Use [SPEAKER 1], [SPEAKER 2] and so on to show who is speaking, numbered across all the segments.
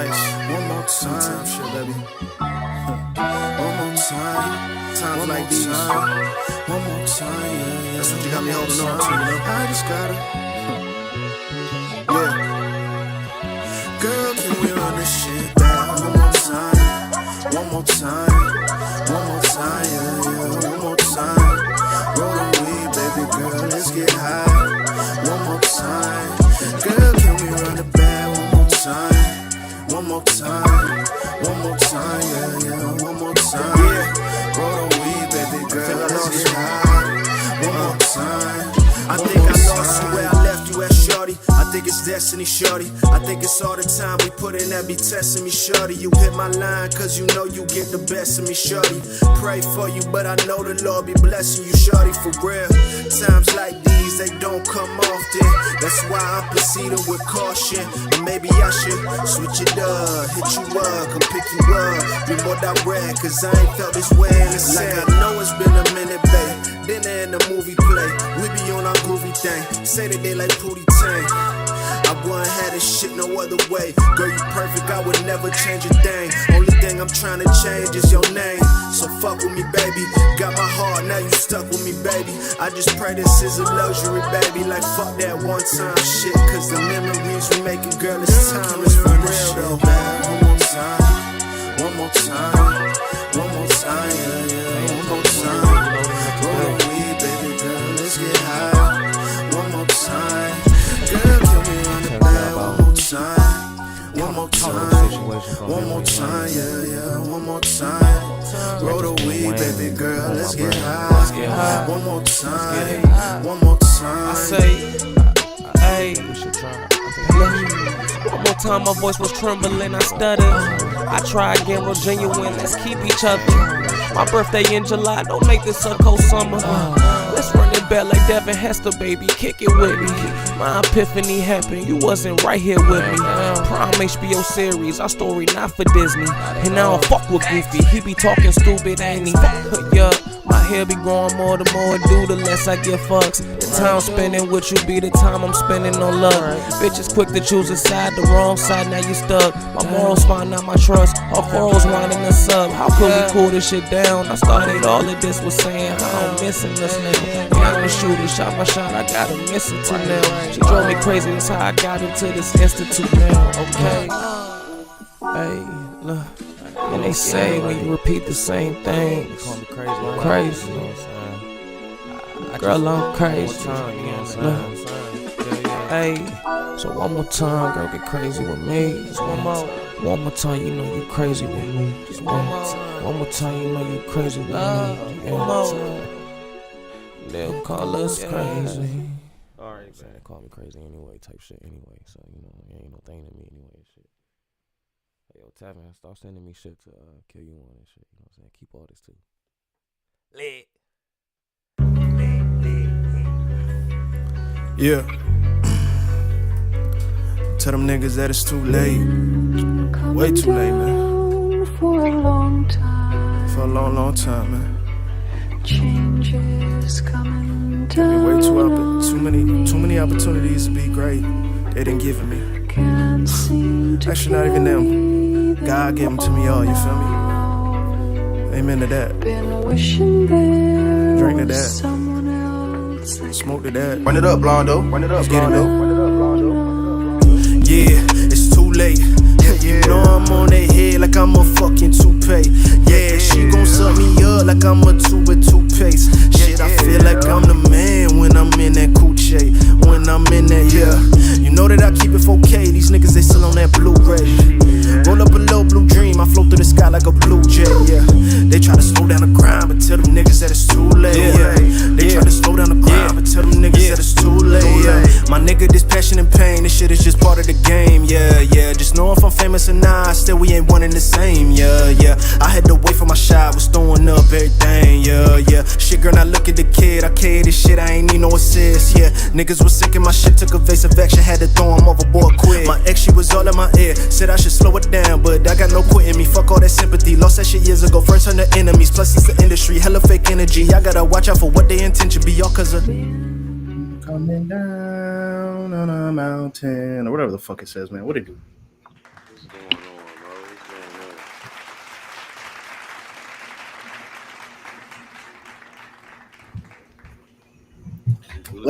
[SPEAKER 1] nice. One more time, shit, baby. One more time. Times like these. One more time, yeah. That's what you got me holding on to, you know. I just gotta. Yeah. Girl, can we run this shit down? One more time. One more time. One more time, yeah, yeah. One more time. Roll the weed, baby girl. Let's get high. One more time. Girl, can we run it back? One more time. One more time. One more time, yeah, yeah. One more time. Yeah. Roll the weed, baby girl. Let's get high. One more time. I think I lost you where I left you at, shorty. I think it's destiny, shorty. I think it's all the time we put in that be testing me, shorty. You hit my line cause you know you get the best of me, shorty. Pray for you, but I know the Lord be blessing you, shorty, for real. Times like these, they don't come often. That's why I'm proceeding with caution. And maybe I should switch it up, hit you up, come pick you up. Be more direct, cause I ain't felt this way in the sand. Like I know it's been a minute, babe. Dinner and the movie play. We be on our groovy thing. Say that they like Pootie Tang. I wouldn't have this shit no other way. Girl, you perfect, I would never change a thing. Only thing I'm trying to change is your name. So fuck with me, baby. Got my heart, now you stuck with me, baby. I just pray this is a luxury, baby. Like fuck that one time shit. Cause the memories we making, girl, it's timeless for real though. One more time. One more time. One more time, yeah, yeah. One more time. Roll the weed, baby girl, let's get high. One more time. Girl, can we run it back? One more time. One more time. One more time, yeah, yeah. One more time. Roll the weed, baby girl, let's get high. One more time. One more time.
[SPEAKER 2] I say, hey, we should try. One more time, my voice was trembling, I stuttered. I try again, real genuine, let's keep each other. My birthday in July, don't make this a cold summer. Let's run it back like Devin Hester, baby, kick it with me. My epiphany happened, you wasn't right here with me. Prime HBO series, our story not for Disney. And I don't fuck with Goofy, he be talking stupid, ain't he? Yeah, my hair be growing more the more I do, the less I give fucks. The time spending with you be the time I'm spending on love. Bitches quick to choose a side, the wrong side, now you stuck. My morals find out my trust, all furrows winding us up. How could we cool this shit down? I started all of this with saying how I'm missing us now. Yeah, I'm a shooter, shot my shot, I got a missing to now. She drove me crazy, that's how I got into this institute now, okay? Hey, look. And they say when you repeat the same things, crazy. Girl, I'm crazy. Hey, so one more time, girl, get crazy with me. Just one more time, you know you crazy with me. Just one more time, you know you crazy with me. Yeah. They'll call us crazy. Alright, man, call me crazy anyway, type shit anyway. So you know, it ain't no thing to me anyway. Shit. Hey, yo, Tavin, start sending me shit to kill you on and shit. You know what I'm saying? Keep all this too. Lit.
[SPEAKER 1] Yeah. Tell them niggas that it's too late. Way too late, man.
[SPEAKER 3] For a long time.
[SPEAKER 1] For a long, long time, man.
[SPEAKER 3] Changes coming down.
[SPEAKER 1] Way too many opportunities to be great. They didn't give it me.
[SPEAKER 3] Can't seem to
[SPEAKER 1] Actually, not even them. God gave them to me all, you feel me? Amen to that.
[SPEAKER 3] been wishing there
[SPEAKER 1] Drink to
[SPEAKER 3] was
[SPEAKER 1] that.
[SPEAKER 3] someone else that
[SPEAKER 1] Smoke to that.
[SPEAKER 4] Run it up, Blondo. Run it up, Blondo.
[SPEAKER 1] Yeah, it's too late. You know I'm on their head like I'm a fucking toupee. Yeah, she gon' suck me up like I'm a tube of toothpaste. Shit, I feel like I'm the man when I'm in that coochie. When I'm in that, yeah. You know that I keep it 4K. These niggas, they still on that Blu-ray. Roll up a little blue dream, I float through the sky like a blue jay, yeah. They try to slow down the grind, but tell them niggas that it's too late, yeah. They try to slow down the grind, but tell them niggas that it's too late, yeah. My nigga, this passion and pain, this shit is just part of the game, yeah, yeah. Just know if I'm famous or not, still we ain't one and the same, yeah, yeah. I had to wait for my shot, was throwing up everything, yeah, yeah. Shit, girl, now look at the kid, I carry this shit, I ain't need no assist, yeah. Niggas was sick in my shit, took evasive action, had to throw him overboard quick. My ex, she was all in my ear, said I should slow it down, but I got no quitting me. Fuck all that sympathy, lost that shit years ago. First turn to enemies, plus it's the industry, hella fake energy. I gotta watch out for what they intention be, all cause of coming down on a mountain, or whatever the fuck it says, man. What it do?
[SPEAKER 4] What's going on?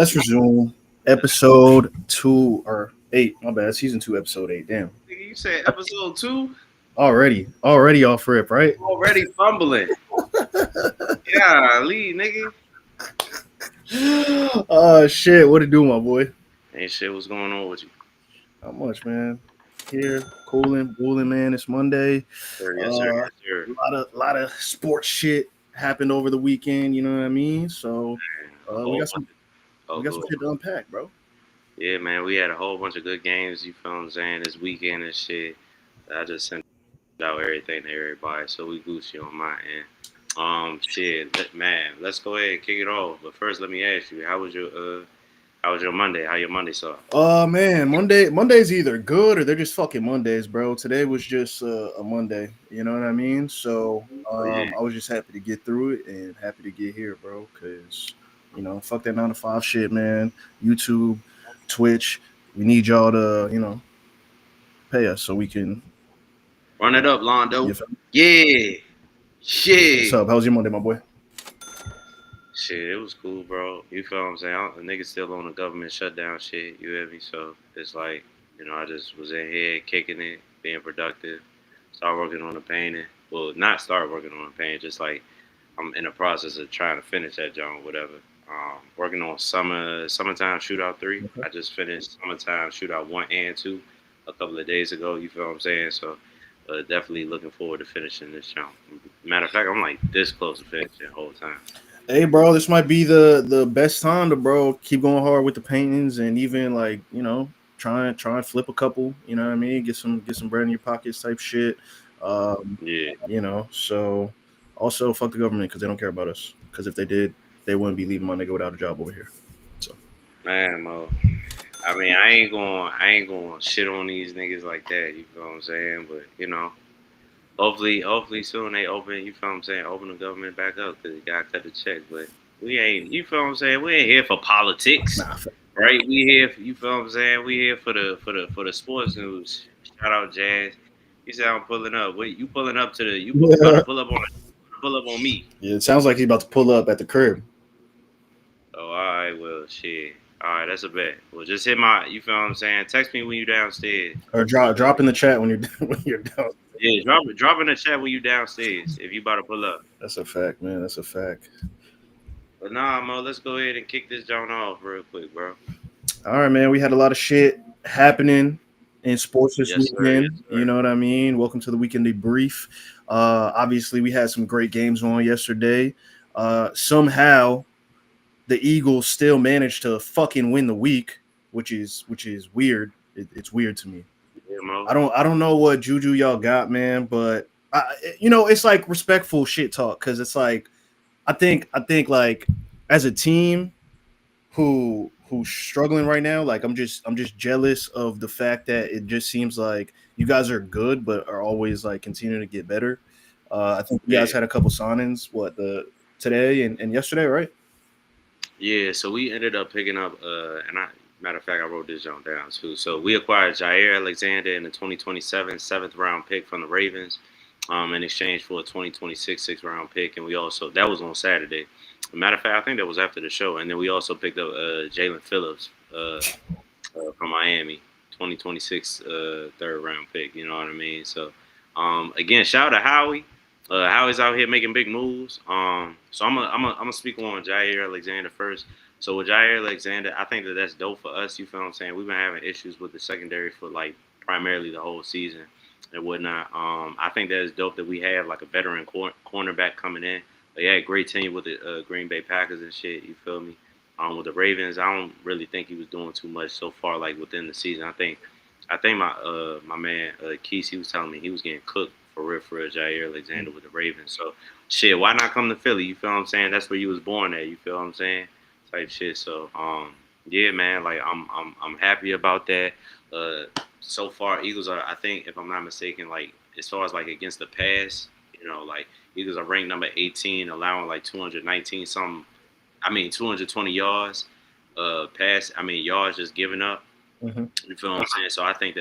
[SPEAKER 4] Let's resume episode 2 or 8. My bad, season 2, episode 8. Damn,
[SPEAKER 5] Nigga, you said episode 2?
[SPEAKER 4] already off rip, right?
[SPEAKER 5] Already fumbling. Yeah, lead, nigga.
[SPEAKER 4] Shit, what it do, my boy?
[SPEAKER 5] Ain't shit, what's going on with you?
[SPEAKER 4] Not much, man. Here, cooling, man. It's Monday.
[SPEAKER 5] Sir, yes, sir, yes, sir.
[SPEAKER 4] Lot of sports shit happened over the weekend. You know what I mean? So we got some shit to unpack, bro.
[SPEAKER 5] Yeah, man, we had a whole bunch of good games, you feel what I'm saying, this weekend and shit. I just sent out everything to everybody, so we Gucci on my end. Man, let's go ahead and kick it off. But first, let me ask you, how was your Monday? How your Monday saw?
[SPEAKER 4] Man, Monday's either good or they're just fucking Mondays, bro. Today was just a Monday, you know what I mean? So I was just happy to get through it and happy to get here, bro, because fuck that 9 to 5 shit, man. YouTube, Twitch, we need y'all to pay us so we can
[SPEAKER 5] Run it up, Londo.
[SPEAKER 4] Yeah.
[SPEAKER 5] Shit.
[SPEAKER 4] What's up? How was your Monday, my boy?
[SPEAKER 5] Shit, it was cool, bro. You feel what I'm saying? The niggas still on the government shutdown shit, you hear me? So it's like, I just was in here kicking it, being productive, start working on the painting. Well, not start working on the painting, just like I'm in the process of trying to finish that joint, whatever. Working on Summertime Shootout 3.
[SPEAKER 4] Okay.
[SPEAKER 5] I just finished Summertime Shootout 1 and 2 a couple of days ago, you feel what I'm saying? So definitely looking forward to finishing this joint. Matter of fact, I'm like this close to finishing the whole time.
[SPEAKER 4] Hey, bro, this might be the best time to keep going hard with the paintings and even try and flip a couple. You know what I mean? Get some bread in your pockets type shit.
[SPEAKER 5] Yeah.
[SPEAKER 4] So also fuck the government because they don't care about us. Because if they did, they wouldn't be leaving my nigga without a job over here. So
[SPEAKER 5] Man, Mo. I mean, I ain't going to shit on these niggas like that. You feel what I'm saying? But hopefully soon they open. You feel what I'm saying? Open the government back up because they gotta cut the check. But we ain't. You feel what I'm saying? We ain't here for politics, right? We here. You feel what I'm saying? We here for the sports news. Shout out Jazz. You said I'm pulling up. Wait, you pulling up to the? You about to pull up on me?
[SPEAKER 4] Yeah, it sounds like he's about to pull up at the crib.
[SPEAKER 5] Oh, all right. Well, shit. All right, that's a bet. Well, just hit my. You feel what I'm saying? Text me when you downstairs.
[SPEAKER 4] Or drop in the chat when you're down.
[SPEAKER 5] Yeah, drop in the chat when you downstairs if you about to pull up.
[SPEAKER 4] That's a fact, man. That's a fact.
[SPEAKER 5] But nah, Mo, let's go ahead and kick this joint off real quick, bro.
[SPEAKER 4] All right, man. We had a lot of shit happening in sports this weekend.
[SPEAKER 5] Yes, sir.
[SPEAKER 4] You know what I mean? Welcome to the Weekend Debrief. Obviously, we had some great games on yesterday. Somehow, the Eagles still managed to fucking win the week, which is weird. It's weird to me.
[SPEAKER 5] Yeah, Mo.
[SPEAKER 4] I don't know what juju y'all got, man, but it's like respectful shit talk because it's like I think like as a team who's struggling right now, like I'm just jealous of the fact that it just seems like you guys are good but are always like continuing to get better. I think you guys had a couple signings today and yesterday, right?
[SPEAKER 5] Yeah, so we ended up picking up matter of fact, I wrote this down too. So we acquired Jair Alexander in the 2027 7th round pick from the Ravens in exchange for a 2026 6th round pick. And we also, that was on Saturday. Matter of fact, I think that was after the show. And then we also picked up Jalen Phillips from Miami, 2026 3rd round pick. You know what I mean? So, again, shout out to Howie. Howie's out here making big moves. So I'm gonna speak on Jair Alexander first. So with Jair Alexander, I think that's dope for us. You feel what I'm saying? We've been having issues with the secondary for like primarily the whole season and whatnot. I think that is dope that we have like a veteran cornerback coming in. They had a great team with the Green Bay Packers and shit. You feel me? With the Ravens, I don't really think he was doing too much so far like within the season. I think my man Keese, he was telling me he was getting cooked for real Jair Alexander with the Ravens. So shit, why not come to Philly? You feel what I'm saying? That's where you was born at. You feel what I'm saying? Type shit. So yeah, man, like I'm happy about that. So far, Eagles are, I think, if I'm not mistaken, like as far as like against the pass, like Eagles are ranked number 18, allowing like 220 yards yards just giving up.
[SPEAKER 4] Mm-hmm.
[SPEAKER 5] You feel what I'm saying? So I think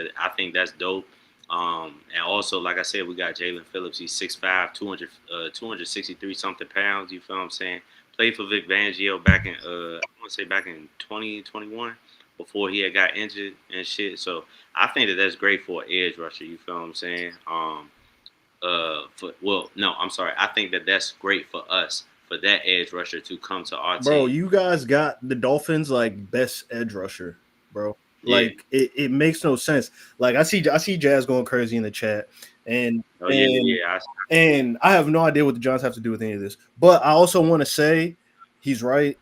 [SPEAKER 5] that's dope. And also, like I said, we got Jalen Phillips. He's 6'5", 263 something pounds. You feel what I'm saying? played for Vic Fangio back in I want to say back in 2021 before he had got injured and shit. So I think that that's great for an edge rusher. You feel what I'm saying? No, I'm sorry. I think that that's great for us for that edge rusher to come to our
[SPEAKER 4] Bro,
[SPEAKER 5] team.
[SPEAKER 4] you guys got the Dolphins like best edge rusher, bro.
[SPEAKER 5] Yeah.
[SPEAKER 4] Like it makes no sense. Like I see Jazz going crazy in the chat, and
[SPEAKER 5] Oh yeah.
[SPEAKER 4] and I have no idea what the Giants have to do with any of this. But I also want to say he's right.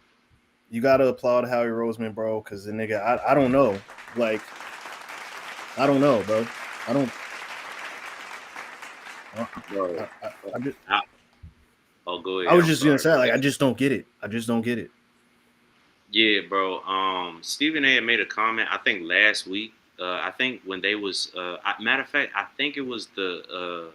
[SPEAKER 4] You gotta applaud Howie Roseman, bro, because the nigga, I don't know. Like, I don't know, bro. I don't.
[SPEAKER 5] Bro,
[SPEAKER 4] I just,
[SPEAKER 5] oh, go ahead.
[SPEAKER 4] I was
[SPEAKER 5] I'm
[SPEAKER 4] just gonna
[SPEAKER 5] sorry.
[SPEAKER 4] say, like, I just don't get it. I just don't get it.
[SPEAKER 5] Yeah, bro. Stephen A. had made a comment. I think last week. I think when they was. Matter of fact, I think it was the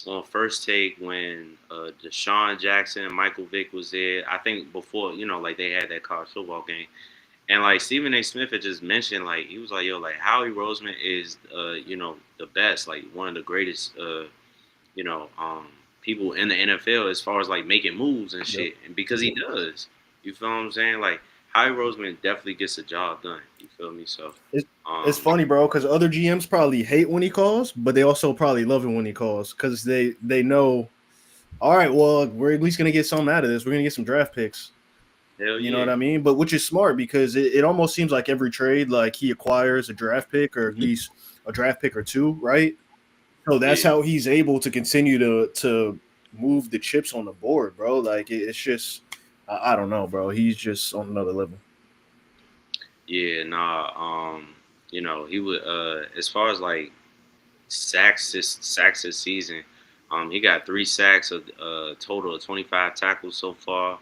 [SPEAKER 5] on First Take when Deshaun Jackson and Michael Vick was there. I think before like they had that college football game, and like Stephen A. Smith had just mentioned, like he was like, yo, like Howie Roseman is the best, like one of the greatest people in the NFL as far as like making moves and shit, and because he does. You feel what I'm saying? Like Howie Roseman definitely gets the job done. You feel me? So
[SPEAKER 4] It's funny, bro, because other GMs probably hate when he calls, but they also probably love him when he calls because they know, all right, well, we're at least gonna get something out of this. We're gonna get some draft picks.
[SPEAKER 5] hell
[SPEAKER 4] You
[SPEAKER 5] yeah.
[SPEAKER 4] know what I mean? But which is smart because it almost seems like every trade, like he acquires a draft pick or at least a draft pick or two, right? So that's how he's able to continue to move the chips on the board, bro. Like it's just, I don't know, bro. He's just on another level.
[SPEAKER 5] Yeah, nah. He would. As far as like sacks this season, he got 3 sacks, a total of 25 tackles so far.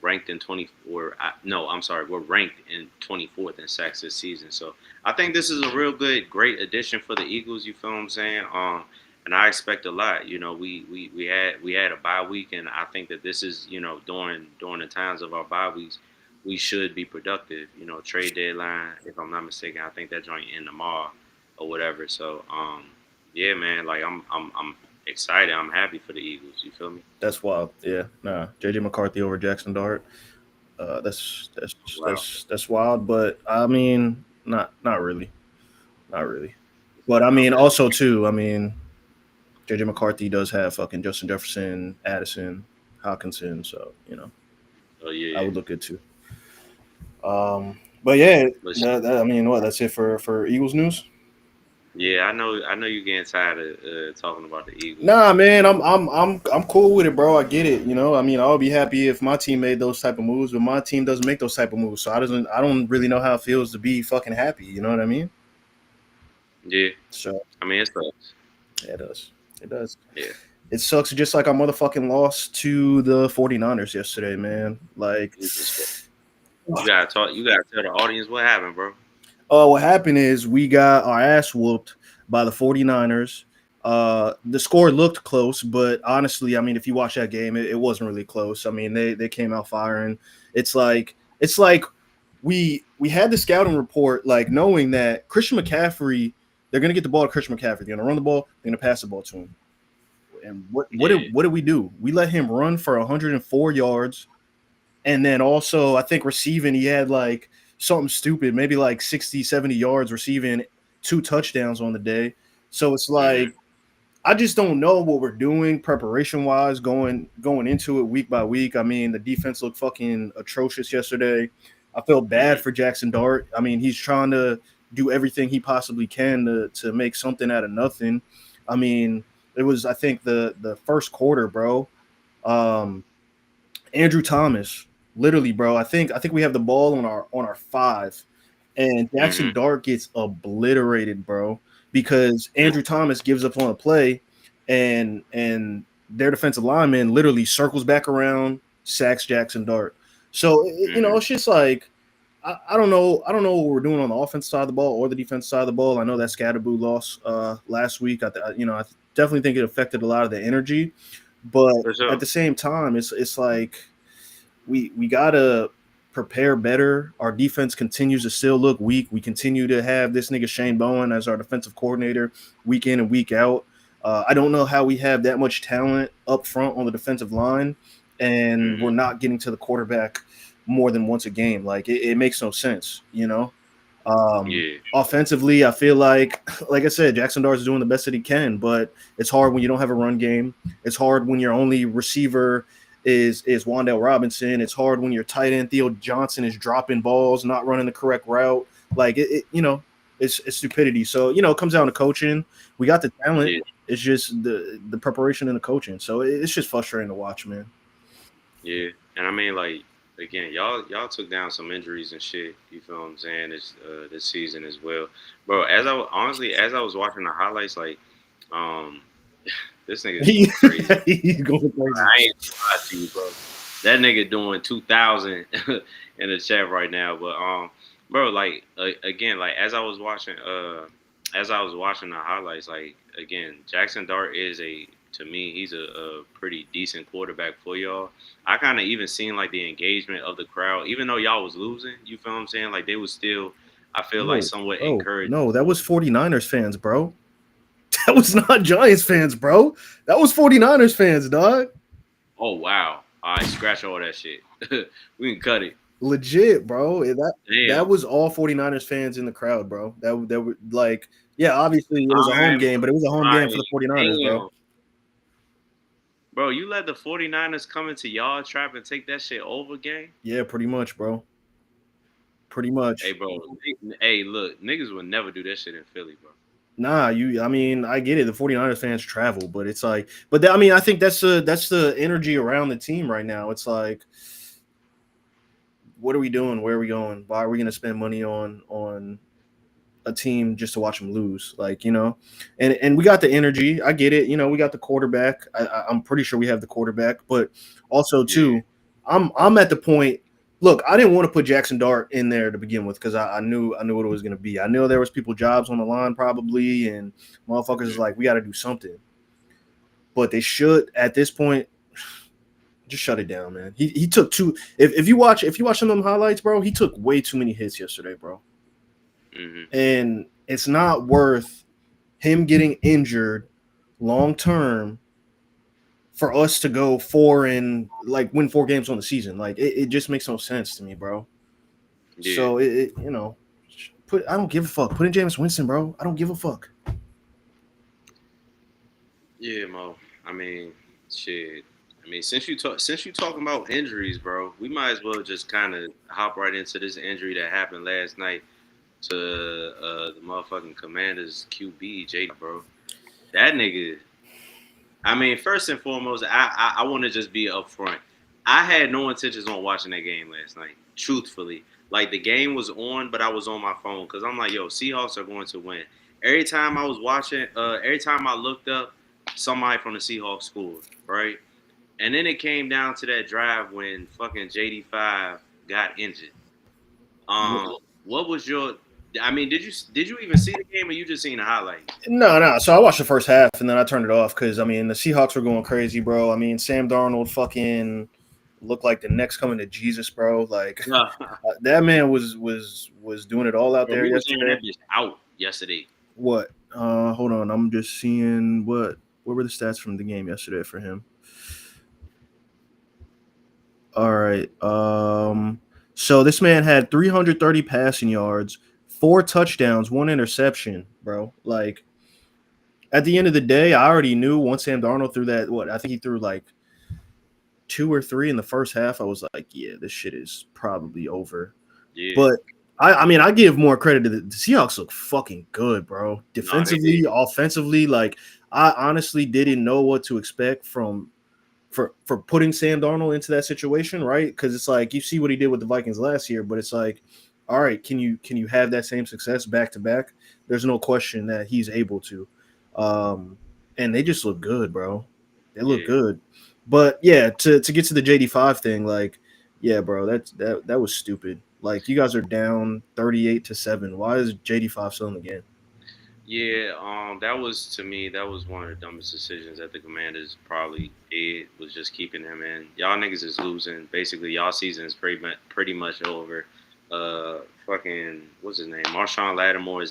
[SPEAKER 5] Ranked in 24. No, I'm sorry, we're ranked in 24th in sacks this season. So I think this is a real great addition for the Eagles. You feel what I'm saying? And I expect a lot. We had a bye week, and I think that this is during the times of our bye weeks, we should be productive. Trade deadline, if I'm not mistaken, I think that joint in tomorrow or whatever. So yeah, man, like I'm excited. I'm happy for the Eagles. You feel me?
[SPEAKER 4] That's wild. Yeah, nah. JJ McCarthy over Jackson Dart. That's
[SPEAKER 5] Wow.
[SPEAKER 4] that's wild. But I mean, not really, not really. But I mean, also too. I mean, JJ McCarthy does have fucking Justin Jefferson, Addison, Hawkinson. So
[SPEAKER 5] Oh yeah.
[SPEAKER 4] I would look good too. But yeah,
[SPEAKER 5] But
[SPEAKER 4] I mean, what? That's it for Eagles news.
[SPEAKER 5] yeah, I know you're getting tired of talking about the Eagles.
[SPEAKER 4] Nah, man, I'm cool with it, bro. I get it. I mean, I'll be happy if my team made those type of moves, but my team doesn't make those type of moves, so I don't really know how it feels to be fucking happy. You know what I mean?
[SPEAKER 5] Yeah.
[SPEAKER 4] So
[SPEAKER 5] I mean, it sucks.
[SPEAKER 4] yeah, it does. It does.
[SPEAKER 5] Yeah.
[SPEAKER 4] It sucks just like our motherfucking loss to the 49ers yesterday, man. Like,
[SPEAKER 5] You gotta talk. You gotta tell the audience what happened, bro.
[SPEAKER 4] what happened is we got our ass whooped by the 49ers. The score looked close, but honestly, I mean, if you watch that game, it wasn't really close. I mean, they came out firing. It's like we had the scouting report, like knowing that Christian McCaffrey, they're gonna get the ball to Christian McCaffrey. They're gonna run the ball. They're gonna pass the ball to him. And what did we do? We let him run for 104 yards, and then also I think receiving, he had like something stupid, maybe like 60, 70 yards receiving, 2 touchdowns on the day. So it's like I just don't know what we're doing preparation wise going into it week by week. I mean, the defense looked fucking atrocious yesterday. I felt bad for Jackson Dart. I mean, he's trying to do everything he possibly can to make something out of nothing. I mean, it was, I think, the first quarter, bro. Andrew Thomas, literally, bro. I think we have the ball on our 5, and Jackson Dart gets obliterated, bro, because Andrew Thomas gives up on a play, and their defensive lineman literally circles back around, sacks Jackson Dart. So it's just like I don't know what we're doing on the offense side of the ball or the defense side of the ball. I know that Scatterboo loss last week. I definitely think it affected a lot of the energy, but at the same time, it's like we gotta prepare better. Our defense continues to still look weak. We continue to have this nigga Shane Bowen as our defensive coordinator week in and week out. I don't know how we have that much talent up front on the defensive line, and we're
[SPEAKER 5] Mhm.
[SPEAKER 4] not getting to the quarterback more than once a game. Like it makes no sense, you know.
[SPEAKER 5] Yeah.
[SPEAKER 4] Offensively, I feel like I said, Jackson Dart is doing the best that he can, but it's hard when you don't have a run game. It's hard when your only receiver is Wandale Robinson. It's hard when your tight end Theo Johnson is dropping balls, not running the correct route. Like it's stupidity. So it comes down to coaching. We got the talent.
[SPEAKER 5] Yeah.
[SPEAKER 4] It's just the preparation and the coaching. So it's just frustrating to watch, man.
[SPEAKER 5] Yeah. And I mean, like, again, y'all took down some injuries and shit. You feel what I'm saying? This season as well, bro. Honestly, as I was watching the highlights, like, um, this nigga's
[SPEAKER 4] He,
[SPEAKER 5] going crazy.
[SPEAKER 4] he's going crazy.
[SPEAKER 5] I ain't gonna lie to you, bro. That nigga doing 2,000 in the chat right now. But bro, like again, like as I was watching the highlights, like again, Jackson Dart is to me, he's a pretty decent quarterback for y'all. I kind of even seen like the engagement of the crowd, even though y'all was losing. You feel what I'm saying? Like they was still, I feel like
[SPEAKER 4] No,
[SPEAKER 5] somewhat
[SPEAKER 4] bro,
[SPEAKER 5] encouraged.
[SPEAKER 4] no, that was 49ers fans, bro. That was not Giants fans, bro. That was 49ers fans, dog.
[SPEAKER 5] Oh wow! All right, scratch all that shit. We can cut it.
[SPEAKER 4] Legit, bro. That
[SPEAKER 5] Damn.
[SPEAKER 4] was all 49ers fans in the crowd, bro. That were like, yeah, obviously it was a
[SPEAKER 5] All
[SPEAKER 4] home
[SPEAKER 5] right,
[SPEAKER 4] game, but it was a home
[SPEAKER 5] all
[SPEAKER 4] game for
[SPEAKER 5] right.
[SPEAKER 4] the 49ers, bro.
[SPEAKER 5] Damn. Bro, you let the 49ers come into y'all trap and take that shit over, gang?
[SPEAKER 4] Yeah, pretty much, bro. Pretty
[SPEAKER 5] Hey,
[SPEAKER 4] much.
[SPEAKER 5] bro. Hey, look, niggas would never do that shit in Philly, bro.
[SPEAKER 4] Nah, I mean, I get it. The 49ers fans travel, but it's like, I mean, I think that's the energy around the team right now. It's like, what are we doing? Where are we going? Why are we going to spend money on a team just to watch them lose? Like, and we got the energy. I get it. We got the quarterback. I'm pretty sure we have the quarterback, but also
[SPEAKER 5] Yeah.
[SPEAKER 4] too, I'm at the point. Look, I didn't want to put Jackson Dart in there to begin with because I knew what it was going to be. I knew there was people jobs on the line probably, and motherfuckers is
[SPEAKER 5] Mm.
[SPEAKER 4] like, we got to do something. But they should at this point just shut it down, man. He took two. If you watch some of them highlights, bro, he took way too many hits yesterday, bro.
[SPEAKER 5] Mm-hmm.
[SPEAKER 4] And it's not worth him getting injured long term for us to go win 4 games on the season. Like it just makes no sense to me, bro.
[SPEAKER 5] Yeah.
[SPEAKER 4] So I don't give a fuck. Put in Jameis Winston, bro. I don't give a fuck.
[SPEAKER 5] Yeah, Mo. I mean, shit. I mean, since you talking about injuries, bro, we might as well just kind of hop right into this injury that happened last night to the motherfucking Commanders QB, bro. That nigga. I mean, first and foremost, I want to just be upfront. I had no intentions on watching that game last night. Truthfully, like the game was on, but I was on my phone because I'm like, yo, Seahawks are going to win. Every time I was watching, every time I looked up, somebody from the Seahawks scored, right? And then it came down to that drive when fucking JD5 got injured. What was your? I mean, did you even see the game, or you just seen the highlight?
[SPEAKER 4] No, no. So I watched the first half and then I turned it off because I mean the Seahawks were going crazy, bro. I mean Sam Darnold fucking looked like the next coming to Jesus, bro. Like
[SPEAKER 5] Bro,
[SPEAKER 4] that man was doing it all out there
[SPEAKER 5] we was hearing
[SPEAKER 4] yesterday.
[SPEAKER 5] that bitch out yesterday.
[SPEAKER 4] What? Hold on. I'm just seeing what were the stats from the game yesterday for him. All right. So this man had 330 passing yards, 4 touchdowns, 1 interception, bro. Like at the end of the day, I already knew once Sam Darnold threw that. What I think he threw like 2 or 3 in the first half. I was like, yeah, this shit is probably over.
[SPEAKER 5] Yeah.
[SPEAKER 4] But I mean, I give more credit to the Seahawks. Look fucking good, bro.
[SPEAKER 5] No, they
[SPEAKER 4] Defensively,
[SPEAKER 5] did.
[SPEAKER 4] offensively, like I honestly didn't know what to expect from for putting Sam Darnold into that situation, right? Because it's like you see what he did with the Vikings last year, but it's like, all right, can you have that same success back to back? There's no question that he's able to. And they just look good, bro. They look
[SPEAKER 5] Yeah.
[SPEAKER 4] good. But yeah, to get to the JD5 thing, like, yeah, bro, that was stupid. Like you guys are down 38-7. Why is JD5 still in the game?
[SPEAKER 5] Yeah, that was to me that was one of the dumbest decisions that the Commanders probably did was just keeping him in. Y'all niggas is losing. Basically, y'all season is pretty much over. Fucking what's his name? Marshawn Lattimore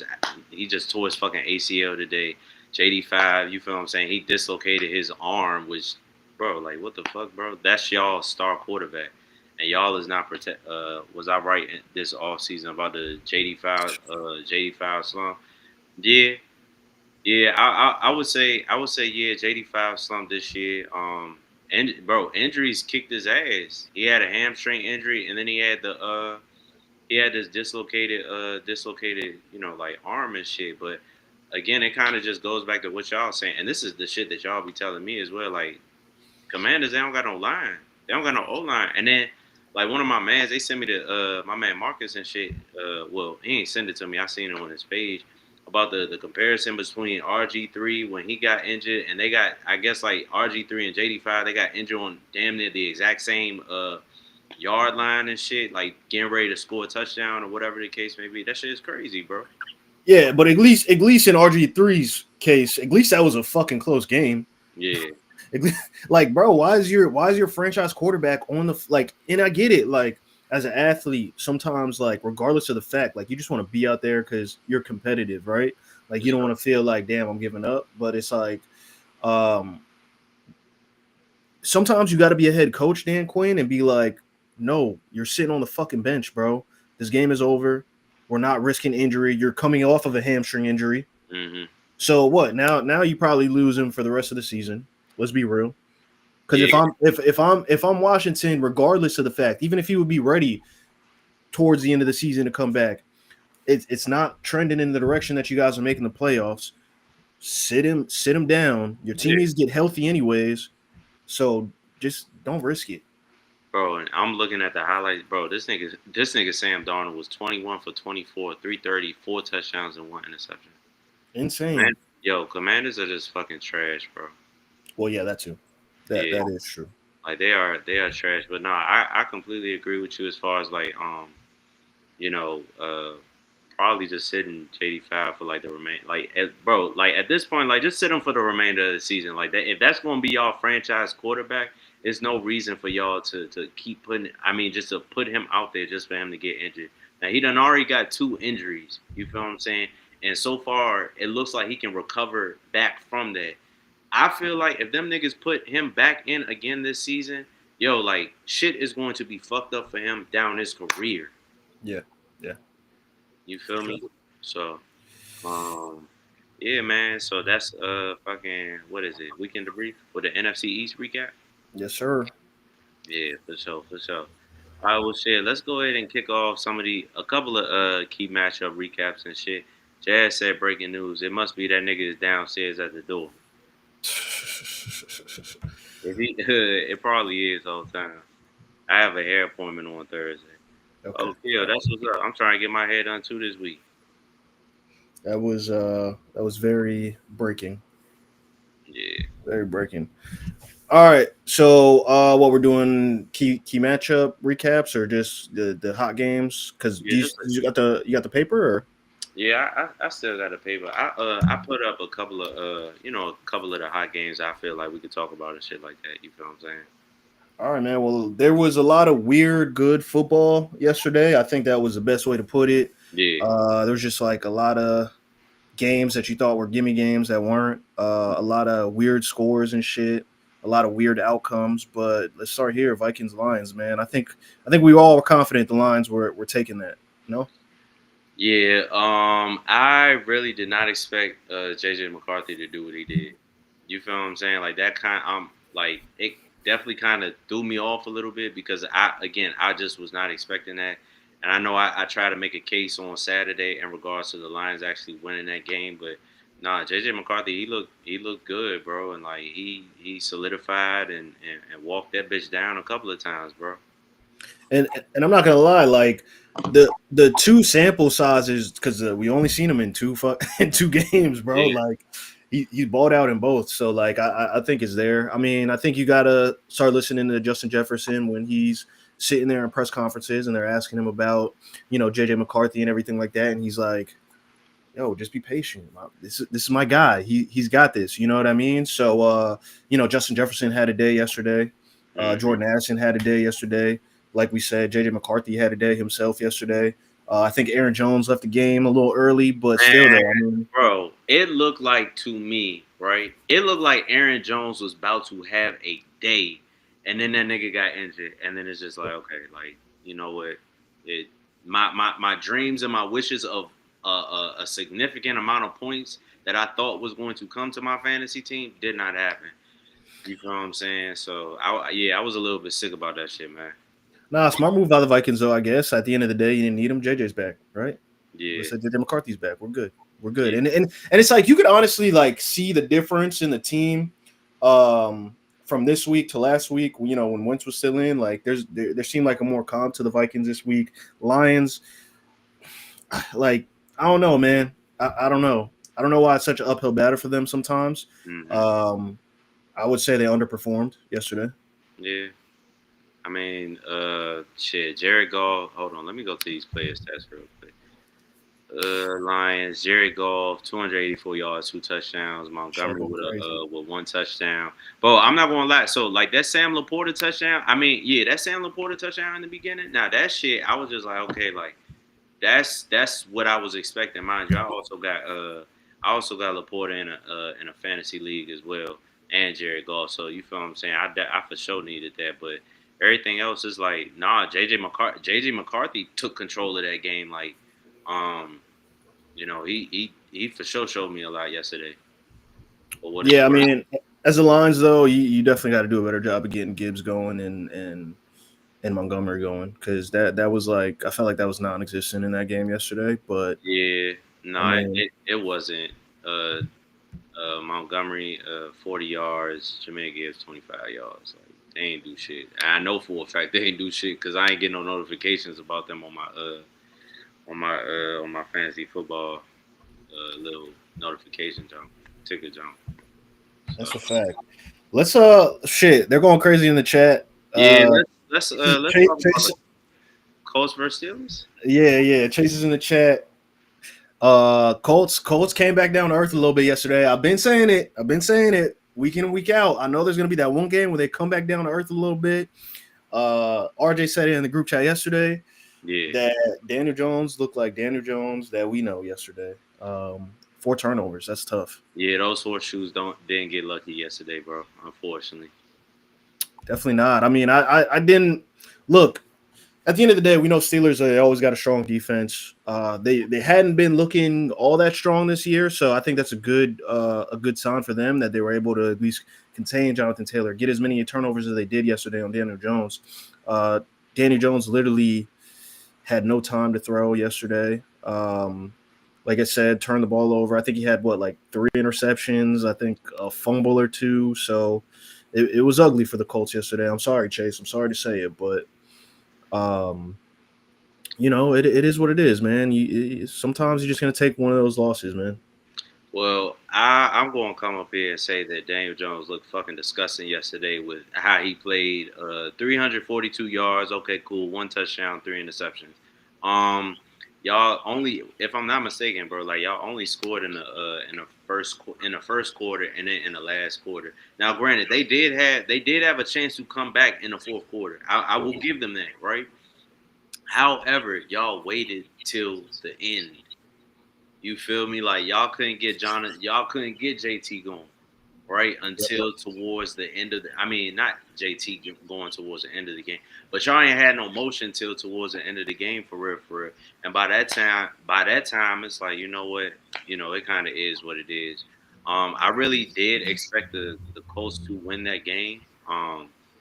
[SPEAKER 5] he just tore his fucking ACL today. JD5, you feel what I'm saying? He dislocated his arm, which bro, like what the fuck, bro? That's y'all star quarterback, and y'all is not protect. Was I right in this off season about the JD5 slump? Yeah, yeah. I would say yeah. JD5 slumped this year. And bro, injuries kicked his ass. He had a hamstring injury, and then he had this dislocated, like arm and shit. But again, it kind of just goes back to what y'all saying, and this is the shit that y'all be telling me as well. Like Commanders, they don't got no line, they don't got no O line, and then like one of my mans, they sent me to my man Marcus and shit. Well, he ain't send it to me. I seen it on his page about the comparison between RG3 when he got injured, and they got I guess like RG3 and JD5, they got injured on damn near the exact same yard line and shit, like getting ready to score a touchdown or whatever the case may be. That shit is crazy, bro.
[SPEAKER 4] Yeah, but at least in RG3's case, at least that was a fucking close game.
[SPEAKER 5] Yeah,
[SPEAKER 4] Like, bro, why is your franchise quarterback on the like? And I get it, like as an athlete, sometimes like regardless of the fact, like you just want to be out there because you're competitive, right? Like you don't want to feel like, damn, I'm giving up. But it's like, sometimes you got to be a head coach, Dan Quinn, and be like, no, you're sitting on the fucking bench, bro. This game is over. We're not risking injury. You're coming off of a hamstring injury.
[SPEAKER 5] mm-hmm.
[SPEAKER 4] So what? Now you probably lose him for the rest of the season. Let's be real. Because
[SPEAKER 5] Yeah.
[SPEAKER 4] if I'm Washington, regardless of the fact, even if he would be ready towards the end of the season to come back, it's not trending in the direction that you guys are making the playoffs. Sit him down. Your team needs to get healthy anyways. So just don't risk it.
[SPEAKER 5] Bro, and I'm looking at the highlights, bro. This nigga Sam Darnold was 21 for 24, 330, 4 touchdowns and 1 interception.
[SPEAKER 4] Insane.
[SPEAKER 5] Man, yo, Commanders are just fucking trash, bro.
[SPEAKER 4] Well, yeah, that too. That is true.
[SPEAKER 5] Like they are trash. But no, I completely agree with you as far as like probably just sitting JD5 for like the bro, like at this point, like just sit him for the remainder of the season. Like that, if that's gonna be y'all franchise quarterback, there's no reason for y'all to keep putting. I mean, just to put him out there just for him to get injured. Now he done already got 2 injuries. You feel what I'm saying? And so far, it looks like he can recover back from that. I feel like if them niggas put him back in again this season, yo, like shit is going to be fucked up for him down his career.
[SPEAKER 4] Yeah. Yeah.
[SPEAKER 5] You feel me? So, yeah, man. So that's fucking what is it? Weekend debrief for the NFC East recap.
[SPEAKER 4] Yes, sir.
[SPEAKER 5] Yeah, for sure. All right, well, shit. Let's go ahead and kick off a couple of key matchup recaps and shit. Jazz said breaking news. It must be that nigga is downstairs at the door. It probably is all the time. I have a hair appointment on Thursday.
[SPEAKER 4] Okay.
[SPEAKER 5] Oh, yeah, that's what's up. I'm trying to get my hair done too this week.
[SPEAKER 4] That was very breaking.
[SPEAKER 5] Yeah.
[SPEAKER 4] Very breaking. All right. So what we're doing key matchup recaps or just the hot games? Because you got the paper or?
[SPEAKER 5] Yeah, I still got a paper. I put up a couple of the hot games I feel like we could talk about and shit like that. You feel what I'm saying?
[SPEAKER 4] All right, man. Well, there was a lot of weird, good football yesterday. I think that was the best way to put it.
[SPEAKER 5] Yeah.
[SPEAKER 4] There was just like a lot of games that you thought were gimme games that weren't. A lot of weird scores and shit. A lot of weird outcomes. But let's start here. Vikings Lions, man. I think we all were confident the Lions were taking that. No.
[SPEAKER 5] Yeah. I really did not expect JJ McCarthy to do what he did. You feel what I'm saying? Like that it definitely kind of threw me off a little bit because I just was not expecting that. And I know I tried to make a case on Saturday in regards to the Lions actually winning that game, but nah, JJ McCarthy, he looked good, bro, and like he solidified and walked that bitch down a couple of times, bro.
[SPEAKER 4] And I'm not gonna lie, like the 2 sample sizes because we only seen him in two games, bro.
[SPEAKER 5] Yeah.
[SPEAKER 4] Like he balled out in both, so like I think it's there. I mean, I think you gotta start listening to Justin Jefferson when he's sitting there in press conferences and they're asking him about JJ McCarthy and everything like that, and he's like, yo, just be patient. This is my guy. He's got this. You know what I mean? So Justin Jefferson had a day yesterday. Jordan Addison had a day yesterday. Like we said, JJ McCarthy had a day himself yesterday. I think Aaron Jones left the game a little early, but still, though, I mean,
[SPEAKER 5] bro, it looked like to me, right? It looked like Aaron Jones was about to have a day, and then that nigga got injured, and then it's just like, okay, like, you know what? It my dreams and my wishes of a significant amount of points that I thought was going to come to my fantasy team did not happen. You know what I'm saying? So I was a little bit sick about that shit, man.
[SPEAKER 4] Nah, smart move by the Vikings though. I guess at the end of the day, you didn't need him. JJ's back, right?
[SPEAKER 5] Yeah,
[SPEAKER 4] Let's say JJ McCarthy's back. We're good. We're good.
[SPEAKER 5] Yeah.
[SPEAKER 4] And it's like you could honestly like see the difference in the team from this week to last week. You know, when Wentz was still in, like there seemed like a more calm to the Vikings this week. Lions, like I don't know, man. I don't know. I don't know why it's such an uphill battle for them sometimes.
[SPEAKER 5] Mhm.
[SPEAKER 4] I would say they underperformed yesterday.
[SPEAKER 5] Yeah. I mean, shit, Jared Goff. Hold on, let me go to these players' stats real quick. Lions, Jared Goff, 284 yards, 2 touchdowns. Montgomery
[SPEAKER 4] Shit,
[SPEAKER 5] with 1 touchdown. But I'm not gonna lie. So like that Sam Laporta touchdown. I mean, yeah, that Sam Laporta touchdown in the beginning. Now that shit, I was just like, okay, like that's what I was expecting. Mind you, I also got Laporta in a fantasy league as well, and Jared Goff. So you feel what I'm saying? I for sure needed that, but everything else is like, nah. JJ McCarthy took control of that game. Like, you know, he for sure showed me a lot yesterday. But what
[SPEAKER 4] Yeah, I mean, as the Lions though, you definitely got to do a better job of getting Gibbs going and Montgomery going because that was like I felt like that was non-existent in that game yesterday. But
[SPEAKER 5] yeah, no,
[SPEAKER 4] I mean,
[SPEAKER 5] it wasn't. Montgomery, 40 yards. Jameer Gibbs, 25 yards. Like they ain't do shit. I know for a fact they ain't do shit because I ain't getting no notifications about them on my fantasy football little notification jump, ticket jump.
[SPEAKER 4] that's a fact. Let's shit. They're going crazy in the chat.
[SPEAKER 5] Yeah, let's
[SPEAKER 4] Chase,
[SPEAKER 5] talk about
[SPEAKER 4] Chase,
[SPEAKER 5] Colts versus Steelers.
[SPEAKER 4] yeah. Chase is in the chat. Colts came back down to earth a little bit yesterday. I've been saying it week in and week out. I know there's gonna be that one game where they come back down to earth a little bit. RJ said it in the group chat yesterday that Daniel Jones looked like Daniel Jones that we know yesterday. 4 turnovers. That's tough.
[SPEAKER 5] Yeah, those horseshoes didn't get lucky yesterday, bro. Unfortunately.
[SPEAKER 4] Definitely not. I mean, I didn't look. At the end of the day, we know Steelers, they always got a strong defense. They hadn't been looking all that strong this year, so I think that's a good sign for them that they were able to at least contain Jonathan Taylor, get as many turnovers as they did yesterday on Daniel Jones. Daniel Jones literally had no time to throw yesterday. Like I said, turned the ball over. I think he had 3 interceptions. I think a fumble or 2. So it was ugly for the Colts yesterday. I'm sorry, Chase. I'm sorry to say it, but. You know, it is what it is, man. Sometimes you're just gonna take one of those losses, man.
[SPEAKER 5] Well, I'm going to come up here and say that Daniel Jones looked fucking disgusting yesterday with how he played. 342 yards, okay, cool, 1 touchdown, 3 interceptions. Y'all only, if I'm not mistaken, bro, like y'all only scored in the first quarter and then in the last quarter. Now, granted, they did have a chance to come back in the fourth quarter. I will give them that, right? However, y'all waited till the end. You feel me? Like y'all couldn't get JT going, right? Until towards the end of not JT going towards the end of the game. But y'all ain't had no motion till towards the end of the game for real. And by that time, it's like, you know what? You know, it kind of is what it is. I really did expect the Colts to win that game.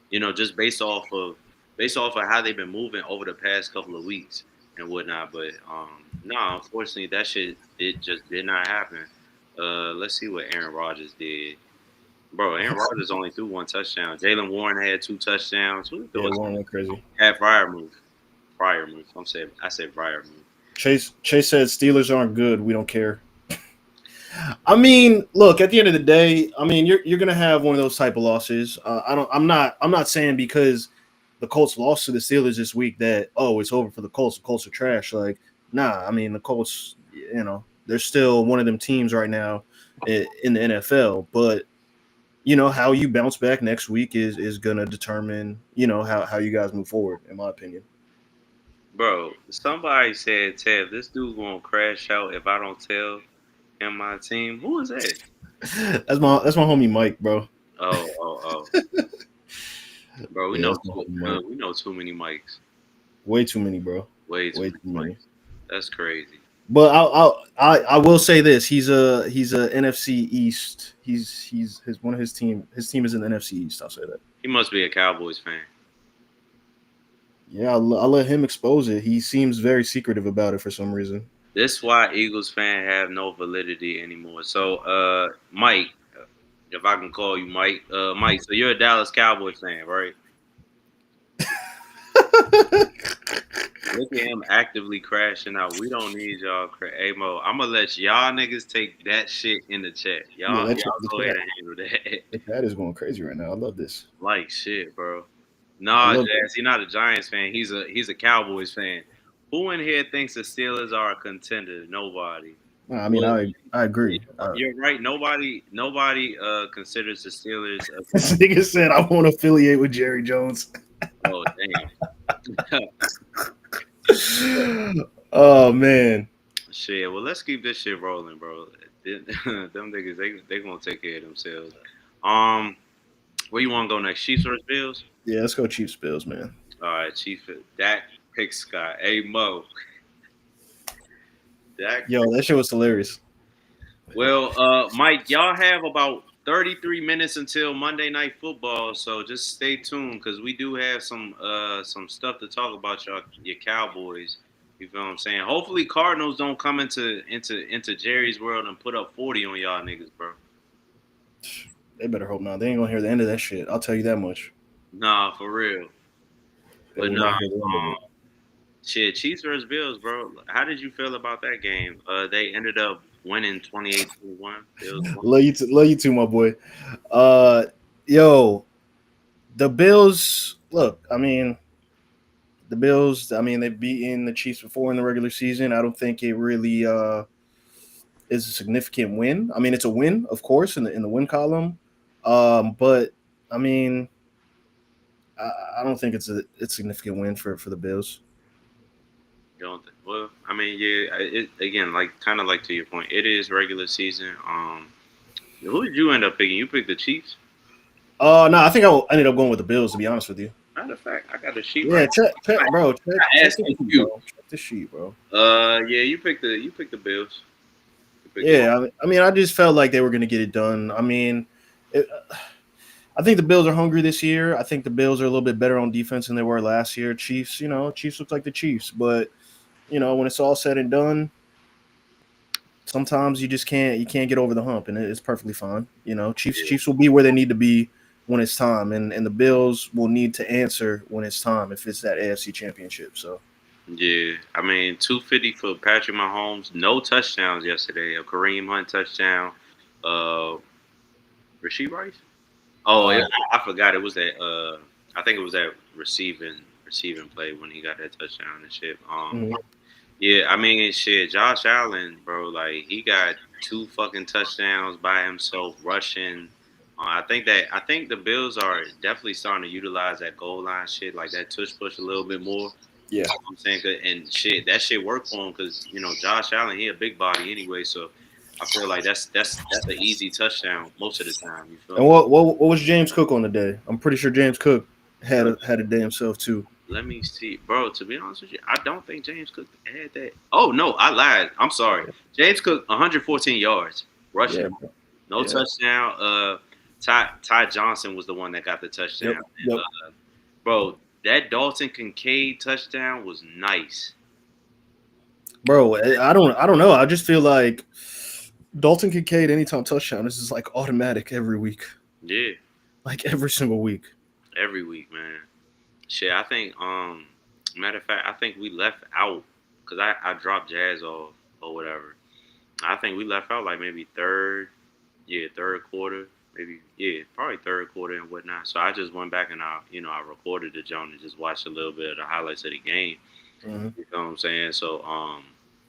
[SPEAKER 5] You know, just based off of how they've been moving over the past couple of weeks and whatnot. But no, unfortunately, that shit just did not happen. Let's see what Aaron Rodgers did. Bro, Aaron Rodgers only threw 1 touchdown. Jaylen Warren had 2 touchdowns.
[SPEAKER 4] Warren went crazy.
[SPEAKER 5] Had Prior move. I said Prior move.
[SPEAKER 4] Chase said Steelers aren't good. We don't care. I mean, look, at the end of the day, I mean, you're gonna have one of those type of losses. I'm not saying because the Colts lost to the Steelers this week that it's over for the Colts. The Colts are trash. Like, nah. I mean, the Colts, you know, they're still one of them teams right now in the NFL. But you know how you bounce back next week is gonna determine, you know, how you guys move forward. In my opinion.
[SPEAKER 5] Bro, somebody said, Tev, this dude gonna crash out if I don't tell him my team. Who is that?
[SPEAKER 4] That's my homie Mike, bro.
[SPEAKER 5] Oh. Bro,
[SPEAKER 4] Yeah, that's my homie Mike.
[SPEAKER 5] we know too many mics.
[SPEAKER 4] Way too many, bro.
[SPEAKER 5] Way too
[SPEAKER 4] Way
[SPEAKER 5] many
[SPEAKER 4] too many.
[SPEAKER 5] mics. That's crazy.
[SPEAKER 4] But I will say this: he's a NFC East. He's his one of his team. His team is in the NFC East. I'll say that.
[SPEAKER 5] He must be a Cowboys fan.
[SPEAKER 4] Yeah, I'll let him expose it. He seems very secretive about it for some reason.
[SPEAKER 5] This why Eagles fan have no validity anymore. So, Mike, if I can call you Mike, Mike. So you're a Dallas Cowboys fan, right? Look at him actively crashing out. We don't need y'all. Hey Mo, I'm gonna let y'all niggas take that shit in the chat. Y'all go ahead and handle that.
[SPEAKER 4] The cat is going crazy right now. I love this.
[SPEAKER 5] Like shit, bro.
[SPEAKER 4] I
[SPEAKER 5] Nah,
[SPEAKER 4] love
[SPEAKER 5] Jazz, he's not a Giants fan. He's a Cowboys fan. Who in here thinks the Steelers are a contender? Nobody.
[SPEAKER 4] I mean, I agree.
[SPEAKER 5] You're right. Nobody considers the Steelers.
[SPEAKER 4] This nigga said I won't affiliate with Jerry Jones.
[SPEAKER 5] Oh damn.
[SPEAKER 4] Oh man.
[SPEAKER 5] Shit. Well, let's keep this shit rolling, bro. Them niggas, they gonna take care of themselves. Where you want to go next? Chiefs or Bills?
[SPEAKER 4] Yeah, let's go Chiefs Bills, man.
[SPEAKER 5] All right, Chiefs. Dak pick Scott. Hey Mo. Dak.
[SPEAKER 4] Yo, that shit was hilarious.
[SPEAKER 5] Well, Mike, y'all have about 33 minutes until Monday Night Football, so just stay tuned because we do have some stuff to talk about your Cowboys. You feel what I'm saying? Hopefully, Cardinals don't come into Jerry's world and put up 40 on y'all niggas, bro.
[SPEAKER 4] They better hope not. They ain't gonna hear the end of that shit. I'll tell you that much.
[SPEAKER 5] Nah, for real. But nah, shit, Chiefs versus Bills, bro. How did you feel about that game? They ended up winning 28-1.
[SPEAKER 4] Love you too, my boy. Yo, the Bills. Look, I mean, the Bills. I mean, they've beaten the Chiefs before in the regular season. I don't think it really is a significant win. I mean, it's a win, of course, in the win column. But I mean, I don't think it's a significant win for the Bills.
[SPEAKER 5] Well, I mean, yeah. It again, kind of like to your point, it is regular season. Who did you end up picking? You picked the Chiefs.
[SPEAKER 4] No, I think I ended up going with the Bills. To be honest with you.
[SPEAKER 5] Matter of fact, I got the sheet.
[SPEAKER 4] Yeah,
[SPEAKER 5] right.
[SPEAKER 4] check, bro. Check
[SPEAKER 5] you.
[SPEAKER 4] the sheet, bro.
[SPEAKER 5] Yeah, you picked the Bills.
[SPEAKER 4] Yeah, I mean, I just felt like they were going to get it done. I mean, I think the Bills are hungry this year. I think the Bills are a little bit better on defense than they were last year. Chiefs look like the Chiefs, but when it's all said and done, sometimes you just can't get over the hump, and it's perfectly fine. Chiefs will be where they need to be when it's time, and the Bills will need to answer when it's time if it's that AFC Championship. So.
[SPEAKER 5] Yeah, I mean, 250 for Patrick Mahomes. No touchdowns yesterday. A Kareem Hunt touchdown. Rasheed Rice. Oh, I forgot. It was that. I think it was that receiving play when he got that touchdown and shit. Yeah, I mean, shit. Josh Allen, bro, like he got 2 fucking touchdowns by himself rushing. I think the Bills are definitely starting to utilize that goal line shit, like that tush push a little bit more.
[SPEAKER 4] Yeah,
[SPEAKER 5] you know what I'm saying, and shit, that shit worked for him because Josh Allen, he a big body anyway, so I feel like that's an easy touchdown most of the time. You feel?
[SPEAKER 4] And what was James Cook on the day? I'm pretty sure James Cook had a day himself too.
[SPEAKER 5] Let me see, bro. To be honest with you, I don't think James Cook had that. Oh no, I lied. I'm sorry. James Cook 114 yards rushing, touchdown. Ty Johnson was the one that got the touchdown.
[SPEAKER 4] Yep.
[SPEAKER 5] Bro, that Dalton Kincaid touchdown was nice.
[SPEAKER 4] Bro, I don't know. I just feel like Dalton Kincaid anytime touchdown is just like automatic every week.
[SPEAKER 5] Yeah.
[SPEAKER 4] Like every single week.
[SPEAKER 5] Every week, man. Shit, I think matter of fact, I think we left out because I dropped Jazz off or whatever. I think we left out like maybe third quarter. Maybe, probably third quarter and whatnot. So I just went back and I recorded the joint and just watched a little bit of the highlights of the game.
[SPEAKER 4] Mm-hmm.
[SPEAKER 5] You know what I'm saying? So,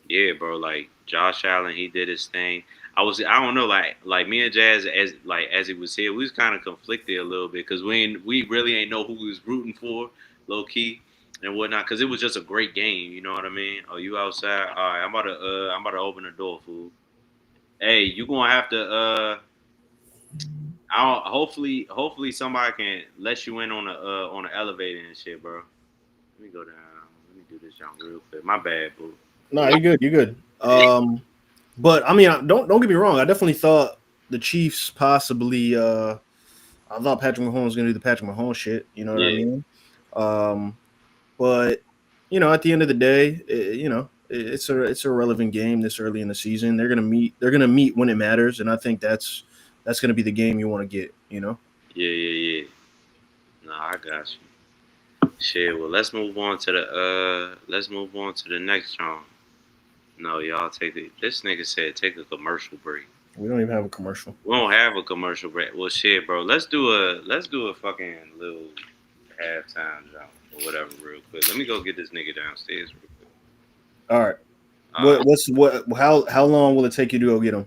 [SPEAKER 5] yeah, bro, like Josh Allen, he did his thing. I don't know, like me and Jazz, as he was here, we was kind of conflicted a little bit because we really ain't know who we was rooting for, low key and whatnot, because it was just a great game. You know what I mean? Oh, you outside? All right, I'm about to open the door, fool. Hey, you gonna have to Hopefully somebody can let you in on the elevator and shit, bro. Let me go down. Let me do this jump real quick. My bad, boo.
[SPEAKER 4] No, you're good. You're good. But I mean, don't get me wrong. I definitely thought the Chiefs possibly. I thought Patrick Mahomes was gonna do the Patrick Mahomes shit. You know what I
[SPEAKER 5] Yeah,
[SPEAKER 4] mean? But you know, at the end of the day, it's a relevant game this early in the season. They're gonna meet. They're gonna meet when it matters, and I think that's gonna be the game you want to get. You know.
[SPEAKER 5] yeah. No, I got you. Shit. Well, let's move on to the next song. No, y'all take it. This nigga said take a commercial break.
[SPEAKER 4] We don't even have a commercial.
[SPEAKER 5] We don't have a commercial break. Well, shit, bro. Let's do a fucking little halftime jump or whatever real quick. Let me go get this nigga downstairs real quick.
[SPEAKER 4] All right.
[SPEAKER 5] Uh,
[SPEAKER 4] How long will it take you to go get him?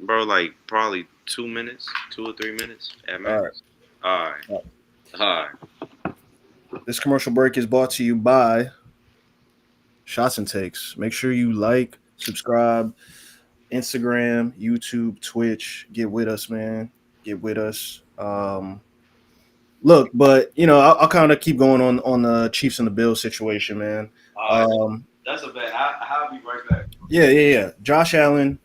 [SPEAKER 5] bro, like probably 2 minutes, 2 or 3 minutes at
[SPEAKER 4] All right.
[SPEAKER 5] max. All right. All right.
[SPEAKER 4] This commercial break is brought to you by Shots and Takes. Make sure you like, subscribe, Instagram, YouTube, Twitch. Get with us, man. Get with us. Look, but you know, I'll kind of keep going on the Chiefs and the Bills situation, man.
[SPEAKER 5] All right.
[SPEAKER 4] Um,
[SPEAKER 5] That's a bet. I'll be right back.
[SPEAKER 4] yeah. Josh Allen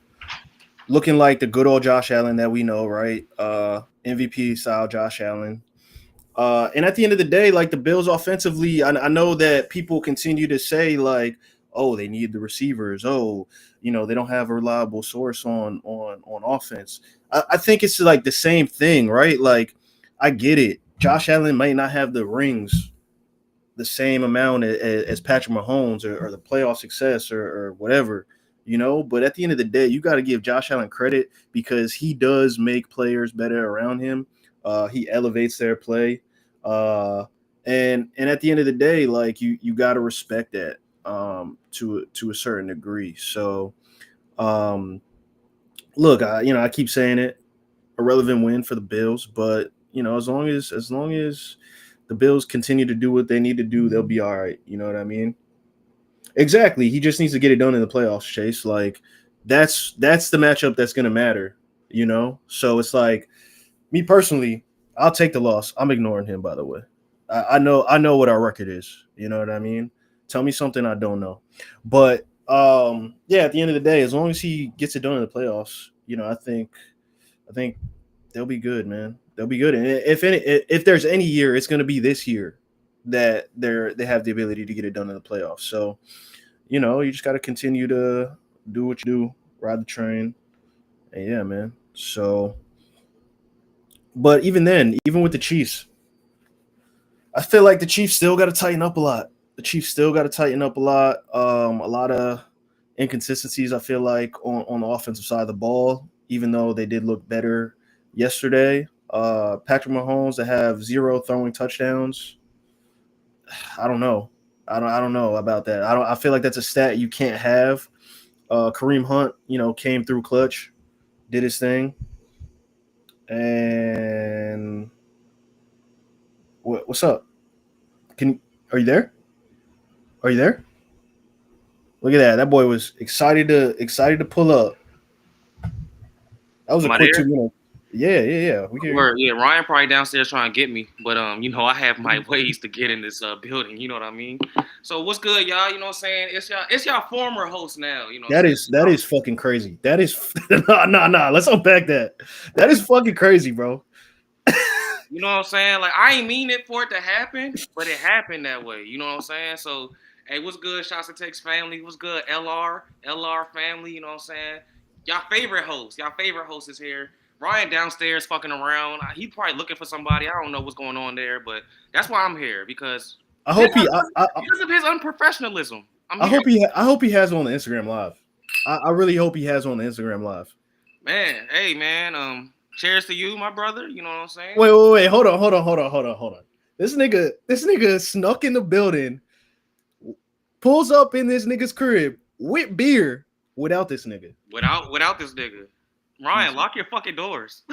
[SPEAKER 4] looking like the good old Josh Allen that we know, right? MVP style Josh Allen. And at the end of the day, like the Bills offensively, I know that people continue to say like, oh, they need the receivers. Oh, you know, they don't have a reliable source on offense. I think it's like the same thing, right? Like, I get it. Josh Allen might not have the rings the same amount as Patrick Mahomes or the playoff success or whatever, you know. But at the end of the day, you got to give Josh Allen credit because he does make players better around him. He elevates their play, and at the end of the day, like you got to respect that to a certain degree. So, look, I keep saying it, a relevant win for the Bills, but you know, as long as the Bills continue to do what they need to do, they'll be all right. You know what I mean? Exactly. He just needs to get it done in the playoffs, Chase. Like that's the matchup that's gonna matter, you know? So it's like me personally, I'll take the loss. I'm ignoring him, by the way. I know what our record is. You know what I mean? Tell me something I don't know. But yeah, at the end of the day, as long as he gets it done in the playoffs, you know, I think they'll be good, man. They'll be good. And if there's any year, it's gonna be this year that they have the ability to get it done in the playoffs. So, you know, you just got to continue to do what you do, ride the train, and yeah, man. So, but even then, even with the Chiefs, I feel like the Chiefs still got to tighten up a lot. The Chiefs still got to tighten up a lot. A lot of inconsistencies. I feel like on the offensive side of the ball, even though they did look better yesterday. Patrick Mahomes to have 0 throwing touchdowns. I don't know. I don't know about that. I feel like that's a stat you can't have. Kareem Hunt, you know, came through clutch, did his thing. And what's up? Are you there? Are you there? Look at that. That boy was excited to pull up. That was a
[SPEAKER 6] Am I
[SPEAKER 4] quick
[SPEAKER 6] there?
[SPEAKER 4] 2 minutes. Yeah. We can.
[SPEAKER 6] Word, yeah, Ryan probably downstairs trying to get me, but I have my ways to get in this building. You know what I mean? So what's good, y'all? You know what I'm saying? It's y'all former host now. You know what I'm
[SPEAKER 4] That is fucking crazy. That is nah. Let's unpack that. That is fucking crazy, bro.
[SPEAKER 6] You know what I'm saying? Like I ain't mean it for it to happen, but it happened that way. You know what I'm saying? So hey, what's good, Shots and Takes family? What's good, LR family? You know what I'm saying? Y'all favorite host is here. Ryan downstairs fucking around. He probably looking for somebody. I don't know what's going on there, but that's why I'm here because
[SPEAKER 4] I hope he.
[SPEAKER 6] because of his unprofessionalism.
[SPEAKER 4] I hope he has on the Instagram live. I really hope he has on the Instagram live.
[SPEAKER 6] Man, hey man, cheers to you, my brother. You know what I'm saying?
[SPEAKER 4] Wait. Hold on. This nigga snuck in the building, pulls up in this nigga's crib with beer without this nigga.
[SPEAKER 6] Without this nigga. Ryan, lock your fucking doors.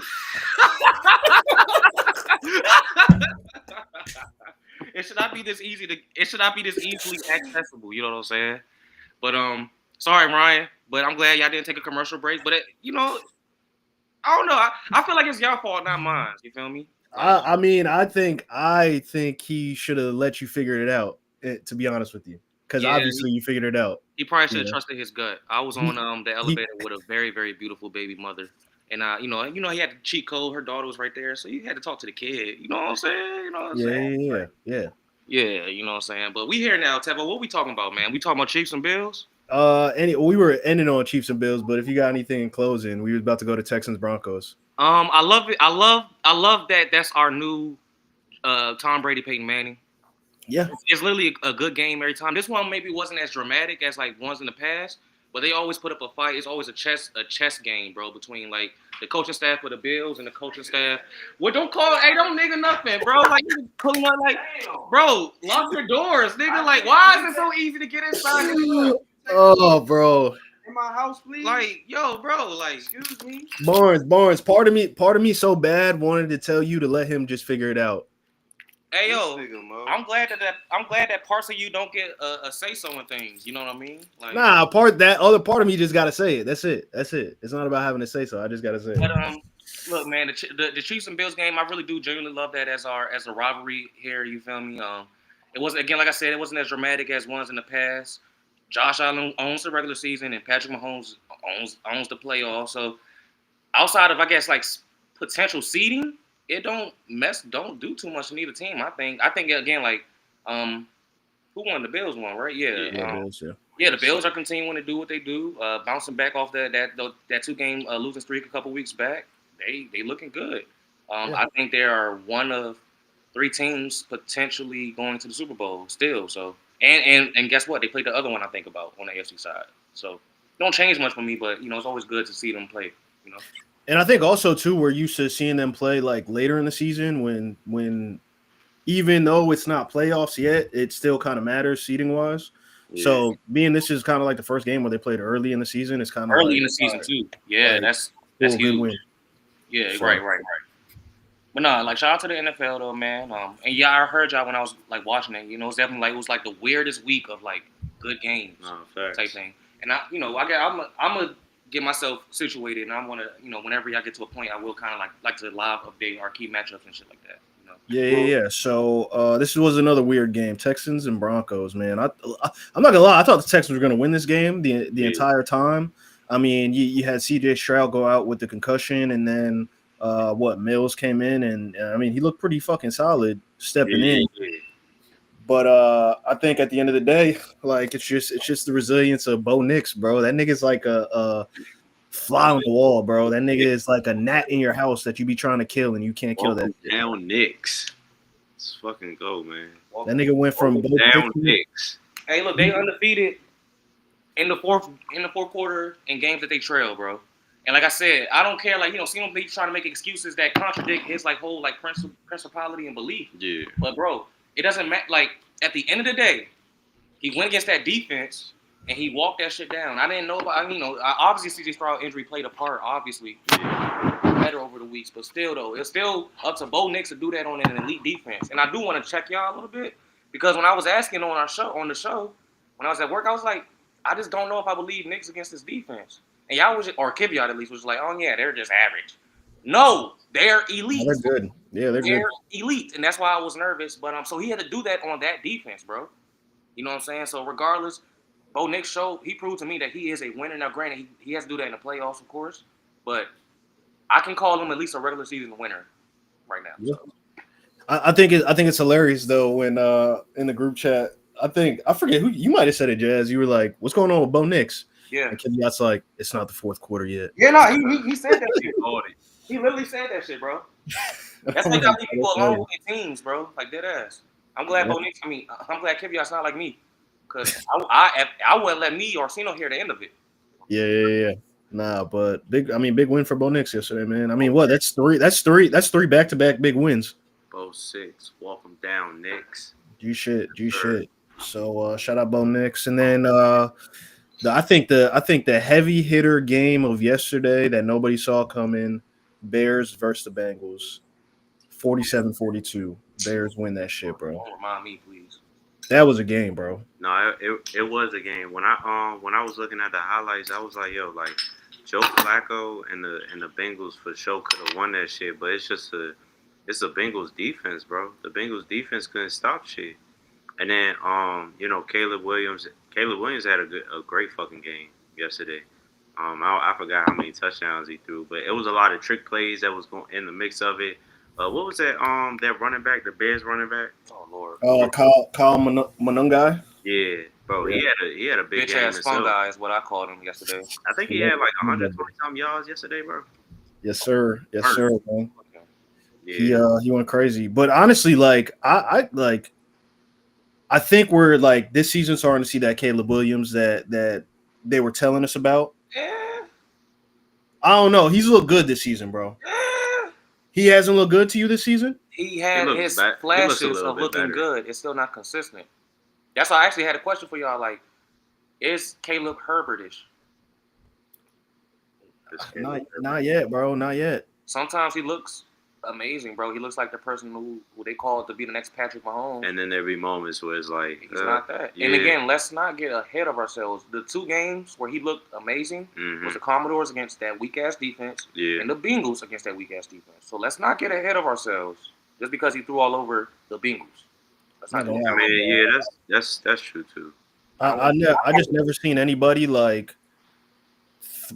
[SPEAKER 6] It should not be this easily accessible, you know what I'm saying? But sorry, Ryan, but I'm glad y'all didn't take a commercial break. But I don't know. I feel like it's y'all fault, not mine. You feel me?
[SPEAKER 4] I mean, I think he should have let you figure it out. To be honest with you, because
[SPEAKER 6] Yeah,
[SPEAKER 4] obviously you figured it out.
[SPEAKER 6] he probably should
[SPEAKER 4] You
[SPEAKER 6] have
[SPEAKER 4] know,
[SPEAKER 6] trusted his gut. I was on the
[SPEAKER 4] he,
[SPEAKER 6] elevator with a very very beautiful baby mother, and he had the cheat code. Her daughter was right there, so you had to talk to the kid. You know what I'm saying? You know what I'm
[SPEAKER 4] yeah,
[SPEAKER 6] saying?
[SPEAKER 4] yeah, yeah.
[SPEAKER 6] Yeah, you know what I'm saying. But we here now, Teva. What we talking about, man? We talking about Chiefs and Bills?
[SPEAKER 4] We were ending on Chiefs and Bills, but if you got anything in closing, we was about to go to Texans Broncos.
[SPEAKER 6] I love it. I love that. That's our new Tom Brady, Peyton Manning.
[SPEAKER 4] Yeah,
[SPEAKER 6] It's literally a good game every time. This one maybe wasn't as dramatic as like ones in the past, but they always put up a fight. It's always a chess game, bro, between like the coaching staff for the Bills and the coaching staff. Well, don't nigga nothing, bro. Like you pulling out like, bro, lock your doors, nigga. Like, why is it so easy to get inside?
[SPEAKER 4] oh, bro,
[SPEAKER 6] In my house, please. Like, yo, bro, like, excuse me.
[SPEAKER 4] Barnes. Part of me, so bad wanted to tell you to let him just figure it out.
[SPEAKER 6] Hey, yo, I'm glad that parts of you don't get a say so in things. You know what I mean? Like,
[SPEAKER 4] Nah, other part of me just gotta say it. That's it. It's not about having to say so. I just gotta say it.
[SPEAKER 6] But look, man, the Chiefs and Bills game, I really do genuinely love that as a rivalry here. You feel me? It wasn't, again, like I said, it wasn't as dramatic as ones in the past. Josh Allen owns the regular season, and Patrick Mahomes owns the playoffs. So outside of, I guess, like potential seeding, it don't do too much to neither team. I think again, like who won? The Bills won, right? Yeah.
[SPEAKER 4] Bills, yeah.
[SPEAKER 6] Yeah, the Bills are continuing to do what they do, bouncing back off that 2-game losing streak a couple weeks back. They looking good. I think they are one of 3 teams potentially going to the Super Bowl still. So and guess what? They played the other one I think about on the AFC side. So don't change much for me, but it's always good to see them play.
[SPEAKER 4] And I think also too, we're used to seeing them play like later in the season when even though it's not playoffs yet, it still kind of matters seeding wise. Yeah. So being this is kind of like the first game where they played early in the season, it's kind of
[SPEAKER 6] early in the season too. Yeah, like, that's huge. Win. Yeah, so. Right. But no, like shout out to the NFL though, man. And yeah, I heard y'all when I was like watching it. It's definitely like it was like the weirdest week of like good games type thing. And I'm gonna get myself situated, and I want to, whenever I get to a point, I will kind of like to live update our key matchups and shit like that.
[SPEAKER 4] Yeah. So this was another weird game. Texans and Broncos, man. I'm not gonna lie. I thought the Texans were gonna win this game the entire time. I mean, you had C.J. Stroud go out with the concussion, and then Mills came in, and I mean, he looked pretty fucking solid stepping in. But I think at the end of the day, like it's just the resilience of Bo Nix, bro. That nigga's like a fly on the wall, bro. That nigga is like a gnat in your house that you be trying to kill and you can't kill that.
[SPEAKER 5] Down Knicks. Let's fucking go, man.
[SPEAKER 4] That nigga went from
[SPEAKER 5] down Knicks.
[SPEAKER 6] Hey, look, they undefeated in the fourth quarter in games that they trail, bro. And like I said, I don't care. Like see him trying to make excuses that contradict his like whole like principality and belief.
[SPEAKER 5] Yeah.
[SPEAKER 6] But bro, it doesn't matter. Like at the end of the day, he went against that defense. And he walked that shit down. I didn't know about, obviously C.J. Stroud injury played a part, obviously. Better over the weeks. But still, though, it's still up to Bo Nix to do that on an elite defense. And I do want to check y'all a little bit. Because when I was asking on the show, when I was at work, I was like, I just don't know if I believe Nix against this defense. And y'all was, or Kiviat at least, was like, oh, yeah, they're just average. No, they're elite.
[SPEAKER 4] Oh, they're good. Yeah, they're good.
[SPEAKER 6] Elite. And that's why I was nervous. But so he had to do that on that defense, bro. You know what I'm saying? So regardless, Bo Nix he proved to me that he is a winner. Now, granted, he has to do that in the playoffs, of course, but I can call him at least a regular season winner right now.
[SPEAKER 4] Yeah. So. I think it's hilarious though when in the group chat, I forget who you might have said it, Jazz. You were like, "What's going on with Bo Nix?"
[SPEAKER 6] Yeah,
[SPEAKER 4] and Kiviat's like, "It's not the fourth quarter yet."
[SPEAKER 6] Yeah, no, he said that shit. He literally said that shit, bro. That's like how people along with their teams, bro. Like dead ass. I'm glad Bo Nix. I'm glad Kiviat's not like me. Because I wouldn't let me or Cino hear the end of it.
[SPEAKER 4] Yeah. Nah, but big win for Bo Nix yesterday, man. I mean, what? That's three back-to-back big wins.
[SPEAKER 5] Bo 6, walk him down, Knicks.
[SPEAKER 4] G shit. So shout out Bo Nix, and then I think the heavy hitter game of yesterday that nobody saw coming, Bears versus the Bengals, 47-42. Bears win that shit, bro.
[SPEAKER 6] Don't remind me, please.
[SPEAKER 4] That was a game, bro.
[SPEAKER 5] No, it was a game. When I was looking at the highlights, I was like, yo, like Joe Flacco and the Bengals for sure could have won that shit, but it's a Bengals defense, bro. The Bengals defense couldn't stop shit. And then Caleb Williams had a great fucking game yesterday. I forgot how many touchdowns he threw, but it was a lot of trick plays that was going in the mix of it. What was that? That running back, the Bears running back.
[SPEAKER 6] Oh Lord.
[SPEAKER 4] Kyle Monungai.
[SPEAKER 5] Yeah, bro.
[SPEAKER 4] Yeah.
[SPEAKER 5] He had a big
[SPEAKER 6] Bitch
[SPEAKER 5] game
[SPEAKER 6] ass
[SPEAKER 5] himself.
[SPEAKER 6] fungi is what I called him yesterday.
[SPEAKER 5] I think he had like 120 some yards yesterday, bro.
[SPEAKER 4] Yes, sir. Yes,
[SPEAKER 5] Hurt.
[SPEAKER 4] sir, man.
[SPEAKER 5] Yeah.
[SPEAKER 4] He went crazy. But honestly, like I think we're like this season starting to see that Caleb Williams that they were telling us about. I don't know. He's looked good this season, bro. He hasn't looked good to you this season?
[SPEAKER 6] He had
[SPEAKER 5] looks
[SPEAKER 6] his
[SPEAKER 5] he looks a
[SPEAKER 6] flashes
[SPEAKER 5] little
[SPEAKER 6] of
[SPEAKER 5] bit
[SPEAKER 6] looking
[SPEAKER 5] better.
[SPEAKER 6] good. It's still not consistent. That's why I actually had a question for y'all. Like, is Caleb Herbertish?
[SPEAKER 4] Not yet, bro. Not yet.
[SPEAKER 6] Sometimes he looks amazing, bro. He looks like the person who they call to be the next Patrick Mahomes.
[SPEAKER 5] And then there be moments where it's like
[SPEAKER 6] He's not that.
[SPEAKER 5] yeah.
[SPEAKER 6] And again, let's not get ahead of ourselves. The two games where he looked amazing was the Commodores against that weak ass defense
[SPEAKER 5] Yeah.
[SPEAKER 6] and the Bengals against that weak ass defense. So let's not get ahead of ourselves just because he threw all over the Bengals. Let's not do
[SPEAKER 5] I
[SPEAKER 6] that.
[SPEAKER 5] mean, yeah, that's true too.
[SPEAKER 4] I just never seen anybody like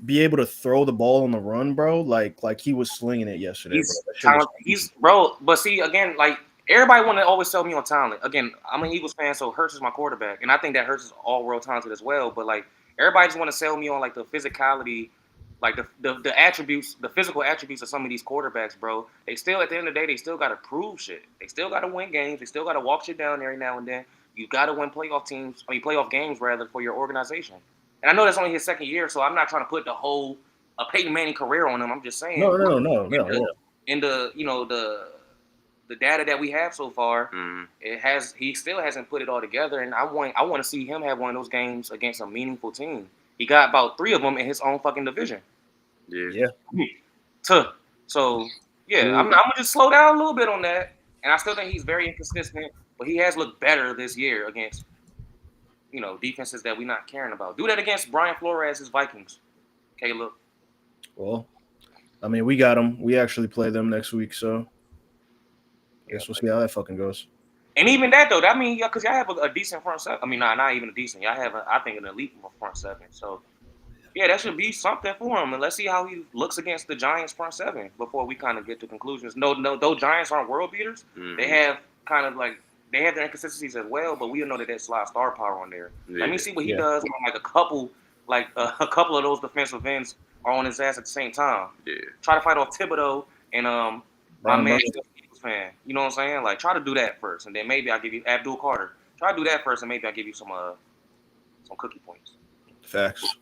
[SPEAKER 4] be able to throw the ball on the run, bro. Like he was slinging it yesterday.
[SPEAKER 6] He's
[SPEAKER 4] Bro. That shit was
[SPEAKER 6] talented. He's bro, but see again, like everybody want to always sell me on talent. Again, I'm an Eagles fan, so Hurts is my quarterback, and I think that Hurts is all world talented as well. But like everybody just want to sell me on like the physicality, like the attributes, the physical attributes of some of these quarterbacks, bro. They still at the end of the day, they still got to prove shit. They still got to win games. They still got to walk shit down every now and then. You got to win playoff games rather for your organization. And I know that's only his second year, so I'm not trying to put the whole Peyton Manning career on him. I'm just saying.
[SPEAKER 4] No.
[SPEAKER 6] In the the data that we have so far, he still hasn't put it all together, and I want to see him have one of those games against a meaningful team. He got about 3 of them in his own fucking division.
[SPEAKER 5] Yeah.
[SPEAKER 6] So yeah, I'm gonna just slow down a little bit on that, and I still think he's very inconsistent, but he has looked better this year against defenses that we're not caring about. Do that against Brian Flores' Vikings, Caleb.
[SPEAKER 4] Well, I mean, we got them. We actually play them next week, so I guess we'll see how that fucking goes.
[SPEAKER 6] And even that though, that means because y'all have a decent front seven. I mean, not even a decent. Y'all have I think an elite front seven. So yeah, that should be something for him. And let's see how he looks against the Giants front seven before we kind of get to conclusions. No, those Giants aren't world beaters. They have kind of like they have their inconsistencies as well, but we know that there's a lot of star power on there. Let me see what he does when like a couple of those defensive ends are on his ass at the same time.
[SPEAKER 5] Yeah.
[SPEAKER 6] Try to fight off Thibodeau and my man Eagles fan. You know what I'm saying? Like try to do that first, and then maybe I'll give you Abdul Carter. Try to do that first, and maybe I'll give you some cookie points.
[SPEAKER 4] Facts.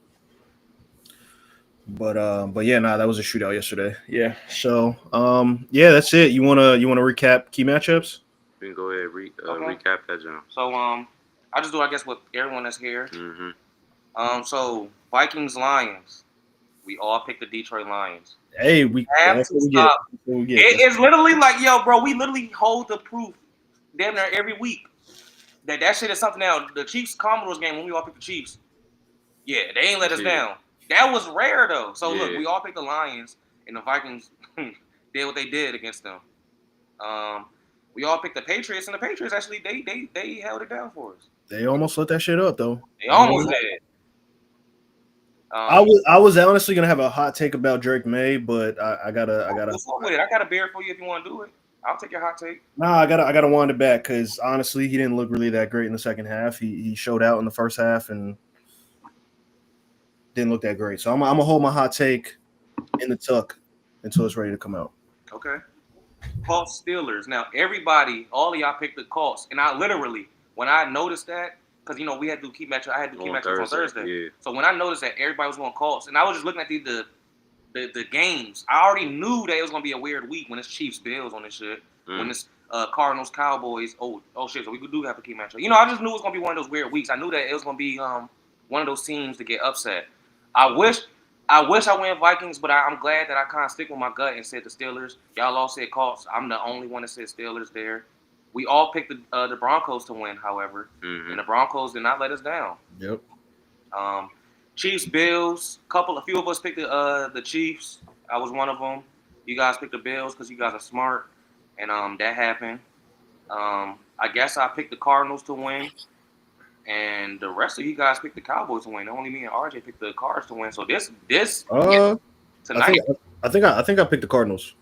[SPEAKER 4] But yeah, that was a shootout yesterday. Yeah. So yeah, that's it. You wanna recap key matchups?
[SPEAKER 5] We can go ahead and recap that, John.
[SPEAKER 6] So I'll just do I guess with everyone that's here.
[SPEAKER 5] Mm-hmm.
[SPEAKER 6] So Vikings Lions. We all picked the Detroit Lions.
[SPEAKER 4] Hey, we
[SPEAKER 6] have to stop. It's literally like, yo, bro, we literally hold the proof damn near every week that shit is something now. The Chiefs Commodores game when we all picked the Chiefs, yeah, they ain't let us down. That was rare though. So look, we all picked the Lions, and the Vikings did what they did against them. We all picked the Patriots, and the Patriots actually they held it down for us.
[SPEAKER 4] They almost let that shit up though.
[SPEAKER 6] They almost did.
[SPEAKER 4] I was honestly gonna have a hot take about Drake May, but I gotta.
[SPEAKER 6] With it. I got a beer for you if you want to do it. I'll take your hot take.
[SPEAKER 4] Nah, I gotta wind it back because honestly, he didn't look really that great in the second half. He showed out in the first half and didn't look that great. So I'm gonna hold my hot take in the tuck until it's ready to come out.
[SPEAKER 6] Okay. Colts Steelers. Now everybody, all of y'all picked the Colts, and I literally when I noticed that. Because, we had to do key matchups. I had to do key matchups on Thursday. Yeah. So when I noticed that everybody was going Colts, and I was just looking at the games, I already knew that it was going to be a weird week when it's Chiefs Bills on this shit. When it's Cardinals Cowboys. Oh shit! So we do have a key matchup. I just knew it was going to be one of those weird weeks. I knew that it was going to be one of those teams to get upset. I wish I went Vikings, but I'm glad that I kind of stick with my gut and said the Steelers. Y'all all said Colts. I'm the only one that said Steelers there. We all picked the Broncos to win, however, and the Broncos did not let us down.
[SPEAKER 4] Yep.
[SPEAKER 6] Chiefs, Bills. A few of us picked the Chiefs. I was one of them. You guys picked the Bills because you guys are smart, and that happened. I guess I picked the Cardinals to win, and the rest of you guys picked the Cowboys to win. Only me and RJ picked the Cards to win. So this tonight.
[SPEAKER 4] I think I picked the Cardinals.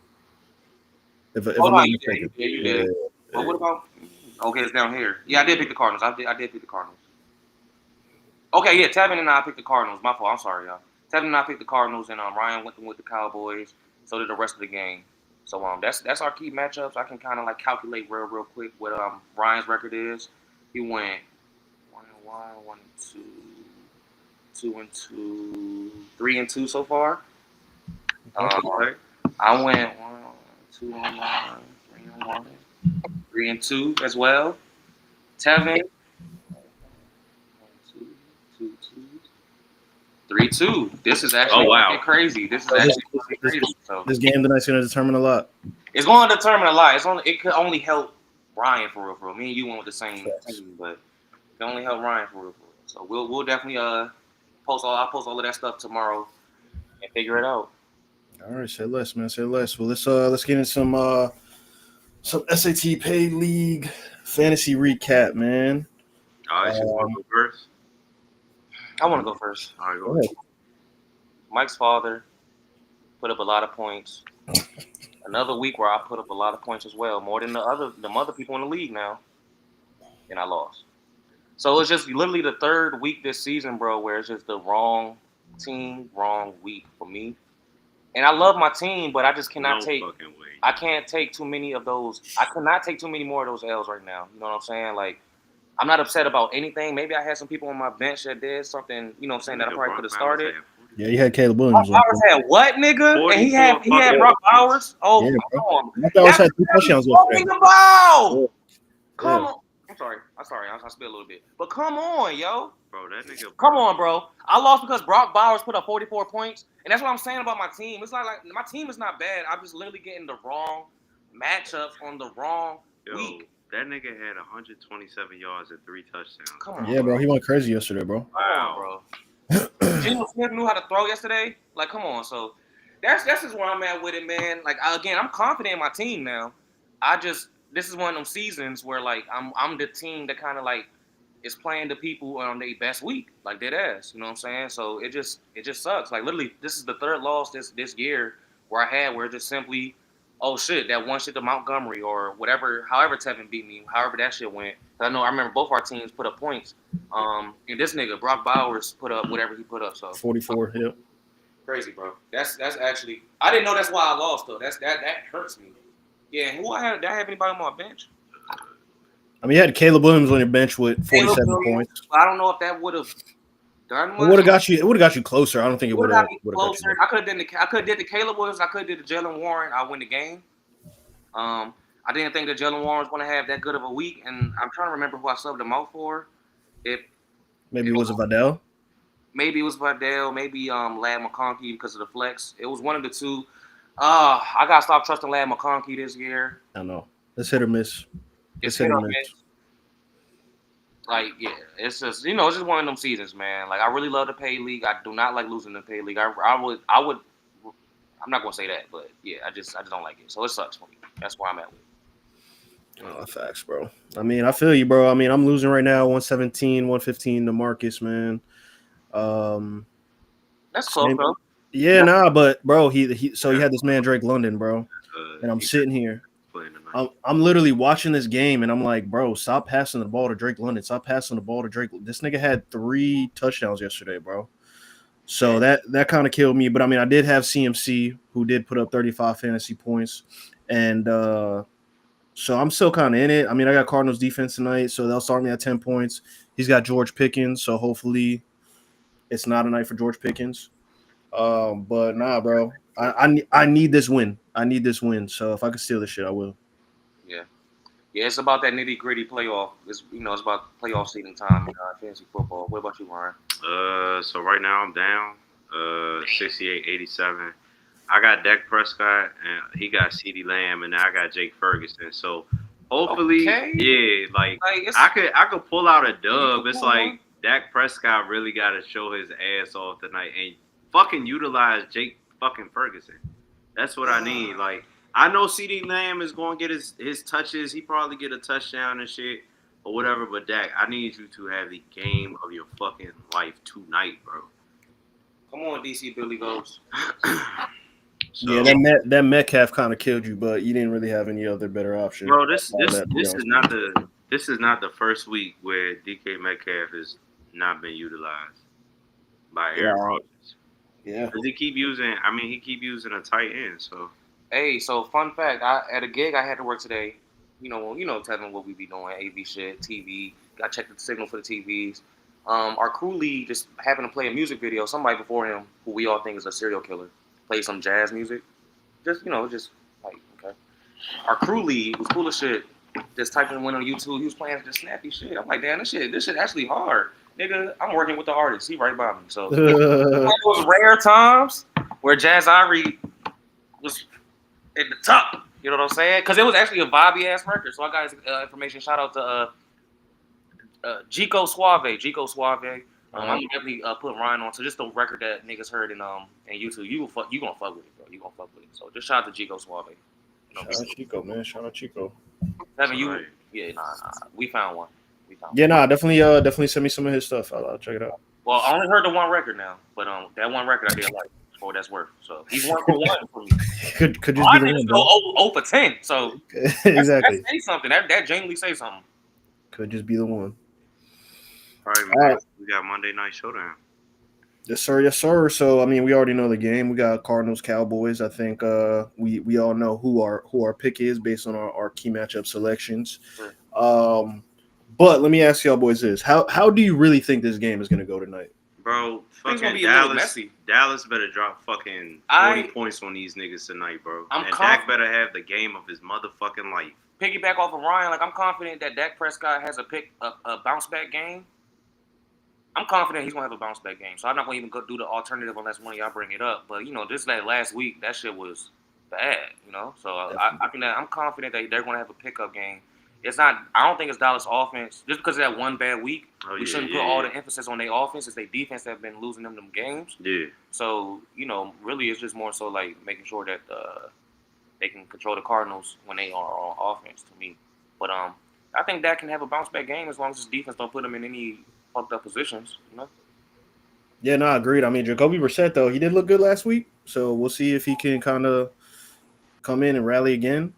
[SPEAKER 4] If I'm not mistaken.
[SPEAKER 6] You did. But what about? Okay, it's down here. Yeah, I did pick the Cardinals. I did pick the Cardinals. Okay, yeah, Tevin and I picked the Cardinals. My fault. I'm sorry, y'all. Tevin and I picked the Cardinals, and Ryan went with the Cowboys. So did the rest of the game. So that's our key matchups. I can kind of like calculate real quick what Ryan's record is. He went 1-1, 1-2, 2-2, 3-2 so far. I went 1-2, 1-1, 3-2 as well. Tevin 3-2. This is actually crazy. This is actually crazy. So
[SPEAKER 4] this game tonight's going to determine a lot.
[SPEAKER 6] It's going to determine a lot. It could only help Ryan for real. Me and you went with the same team, but it can only help Ryan for real. So we'll definitely I'll post all of that stuff tomorrow and figure it out.
[SPEAKER 4] All right, say less, man. Say less. Well, let's get in some SAT Pay League fantasy recap, man.
[SPEAKER 5] All right, you want to go first?
[SPEAKER 6] I want to go first.
[SPEAKER 5] All right, go ahead.
[SPEAKER 6] Mike's father put up a lot of points. Another week where I put up a lot of points as well, more than the other people in the league now, and I lost. So it's just literally the third week this season, bro, where it's just the wrong team, wrong week for me. And I love my team, but I just cannot I can't take too many of those. I cannot take too many more of those L's right now. You know what I'm saying? Like, I'm not upset about anything. Maybe I had some people on my bench that did something, you know what I'm saying, that I probably could have started.
[SPEAKER 4] Yeah, you had Caleb Williams.
[SPEAKER 6] Brock Bowers had what, nigga? And he had Brock Bowers? Oh,
[SPEAKER 4] yeah,
[SPEAKER 6] come on.
[SPEAKER 4] Brock Bowers had 2 touchdowns yesterday.
[SPEAKER 6] Come on. I'm sorry. I spilled a little bit. But come on, yo.
[SPEAKER 5] Bro, that nigga.
[SPEAKER 6] Come on, bro. I lost because Brock Bowers put up 44 points. And that's what I'm saying about my team. It's like my team is not bad. I'm just literally getting the wrong matchups on the wrong week.
[SPEAKER 5] That nigga had 127 yards and 3 touchdowns.
[SPEAKER 6] Come on.
[SPEAKER 4] Yeah, bro. He went crazy yesterday, bro.
[SPEAKER 6] Wow, bro. Geno Smith knew how to throw yesterday. Like, come on. So that's just where I'm at with it, man. Like, again, I'm confident in my team now. This is one of them seasons where, like, I'm the team that kind of, like, is playing the people on their best week, like dead ass. You know what I'm saying? So it just sucks. Like, literally, this is the third loss this year where it just simply, oh shit, that one shit to Montgomery or whatever, however Tevin beat me, however that shit went. I remember both our teams put up points. And this nigga, Brock Bowers, put up whatever he put up. So
[SPEAKER 4] 44, yep.
[SPEAKER 6] Crazy, bro. That's actually, I didn't know that's why I lost though. That hurts me. Yeah, who did I have anybody on my bench?
[SPEAKER 4] I mean, you had Caleb Williams on your bench with 47 points.
[SPEAKER 6] I don't know if that would have done much.
[SPEAKER 4] It would have got you closer. I don't think it would have got you
[SPEAKER 6] closer. I could have did the Caleb Williams. I could have did the Jalen Warren. I win the game. I didn't think that Jalen Warren was going to have that good of a week, and I'm trying to remember who I subbed him out for.
[SPEAKER 4] Maybe it was Vidal.
[SPEAKER 6] Maybe it was Vidal. Maybe Ladd McConkey because of the flex. It was one of the two. I gotta stop trusting Ladd McConkey this year.
[SPEAKER 4] I know. It's hit or miss.
[SPEAKER 6] It's hit or miss. Like, yeah, it's just, it's just one of them seasons, man. Like, I really love the pay league. I do not like losing the pay league. I would. I'm not gonna say that, but yeah, I just don't like it. So it sucks for me. That's where I'm at with it.
[SPEAKER 4] Oh, facts, bro. I mean, I feel you, bro. I mean, I'm losing right now, 117, 115 to Marcus, man.
[SPEAKER 6] That's close, bro.
[SPEAKER 4] Yeah, nah, but bro, he so he had this man Drake London, bro, and I'm sitting here. I'm literally watching this game, and I'm like, bro, stop passing the ball to Drake London. Stop passing the ball to Drake. This nigga had 3 touchdowns yesterday, bro. So that kind of killed me. But I mean, I did have CMC, who did put up 35 fantasy points, and so I'm still kind of in it. I mean, I got Cardinals defense tonight, so they'll start me at 10 points. He's got George Pickens, so hopefully it's not a night for George Pickens. But nah, bro, I need this win. I need this win. So if I could steal this shit, I will.
[SPEAKER 6] Yeah, it's about that nitty gritty playoff. It's about playoff seeding time in fantasy football. What about you, Ryan?
[SPEAKER 5] So right now I'm down 68-87. I got Dak Prescott and he got CeeDee Lamb, and I got Jake Ferguson. So hopefully, yeah, like I could pull out a dub. It's like Dak Prescott really got to show his ass off tonight and fucking utilize Jake fucking Ferguson. That's what I need. Like, I know CeeDee Lamb is going to get his touches. He probably get a touchdown and shit or whatever. But Dak, I need you to have the game of your fucking life tonight, bro.
[SPEAKER 6] Come on, DC Billy Goes.
[SPEAKER 5] So,
[SPEAKER 4] Yeah, that Metcalf kind of killed you, but you didn't really have any other better option.
[SPEAKER 5] bro, this is not the first week where DK Metcalf has not been utilized by Aaron Rodgers.
[SPEAKER 4] Yeah.
[SPEAKER 5] Does he keep using? I mean, he keep using a tight end. So
[SPEAKER 6] Hey, so fun fact, at a gig I had to work today. Tevin, what we be doing, AV shit, TV. Got check the signal for the TVs. Our crew lead just happened to play a music video. Somebody before him, who we all think is a serial killer, played some jazz music. Just like, okay. Our crew lead was cool as shit. Just typing and went on YouTube. He was playing just snappy shit. I'm like, damn, this shit actually hard. Nigga, I'm working with the artist. He right by me. So those rare times where Jazz Irie was at the top. You know what I'm saying? Because it was actually a vibey ass record. So I got his information. Shout out to Gico Suave. I'm definitely put Ryan on. So just the record that niggas heard in YouTube. You gonna fuck with it, bro. You gonna fuck with it. So just shout out to Gico Suave.
[SPEAKER 4] Shout out Chico, man. Shout out Chico.
[SPEAKER 6] Devin, nah. We found one.
[SPEAKER 4] Yeah, nah, definitely send me some of his stuff. I'll check it out.
[SPEAKER 6] Well, I only heard the one record now, but that one record I did like for what that's worth. So he's 1 for 1 for me.
[SPEAKER 4] Could just
[SPEAKER 6] I
[SPEAKER 4] be the
[SPEAKER 6] didn't
[SPEAKER 4] one,
[SPEAKER 6] go
[SPEAKER 4] bro.
[SPEAKER 6] 0 for 10. So
[SPEAKER 4] Exactly.
[SPEAKER 6] that say something. That genuinely say something.
[SPEAKER 4] Could just be the one.
[SPEAKER 5] all right, man.
[SPEAKER 4] All right.
[SPEAKER 5] We got Monday Night Showdown.
[SPEAKER 4] Yes, sir. Yes, sir. So, I mean, we already know the game. We got Cardinals, Cowboys. I think we all know who our pick is based on our key matchup selections. But let me ask y'all boys this: How do you really think this game is going to go tonight?
[SPEAKER 5] Bro,
[SPEAKER 6] It's gonna
[SPEAKER 5] fucking
[SPEAKER 6] be a little
[SPEAKER 5] Dallas.
[SPEAKER 6] messy.
[SPEAKER 5] Dallas better drop fucking 40 points on these niggas tonight, bro.
[SPEAKER 6] I'm
[SPEAKER 5] and
[SPEAKER 6] conf-
[SPEAKER 5] Dak better have the game of his motherfucking life.
[SPEAKER 6] Piggyback off of Ryan, like I'm confident that Dak Prescott has a bounce back game. I'm confident he's gonna have a bounce back game. So I'm not gonna even go do the alternative unless one of y'all bring it up. But just that last week, that shit was bad. So I'm confident that they're gonna have a pickup game. It's not. I don't think it's Dallas offense just because of that one bad week. We shouldn't put all the emphasis on their offense. It's their defense that have been losing them games.
[SPEAKER 5] Yeah.
[SPEAKER 6] So really, it's just more so like making sure that they can control the Cardinals when they are on offense. To me, but I think Dak can have a bounce back game as long as his defense don't put him in any fucked up positions.
[SPEAKER 4] Yeah, no, agreed. I mean, Jacoby Brissett though, he did look good last week, so we'll see if he can kind of come in and rally again.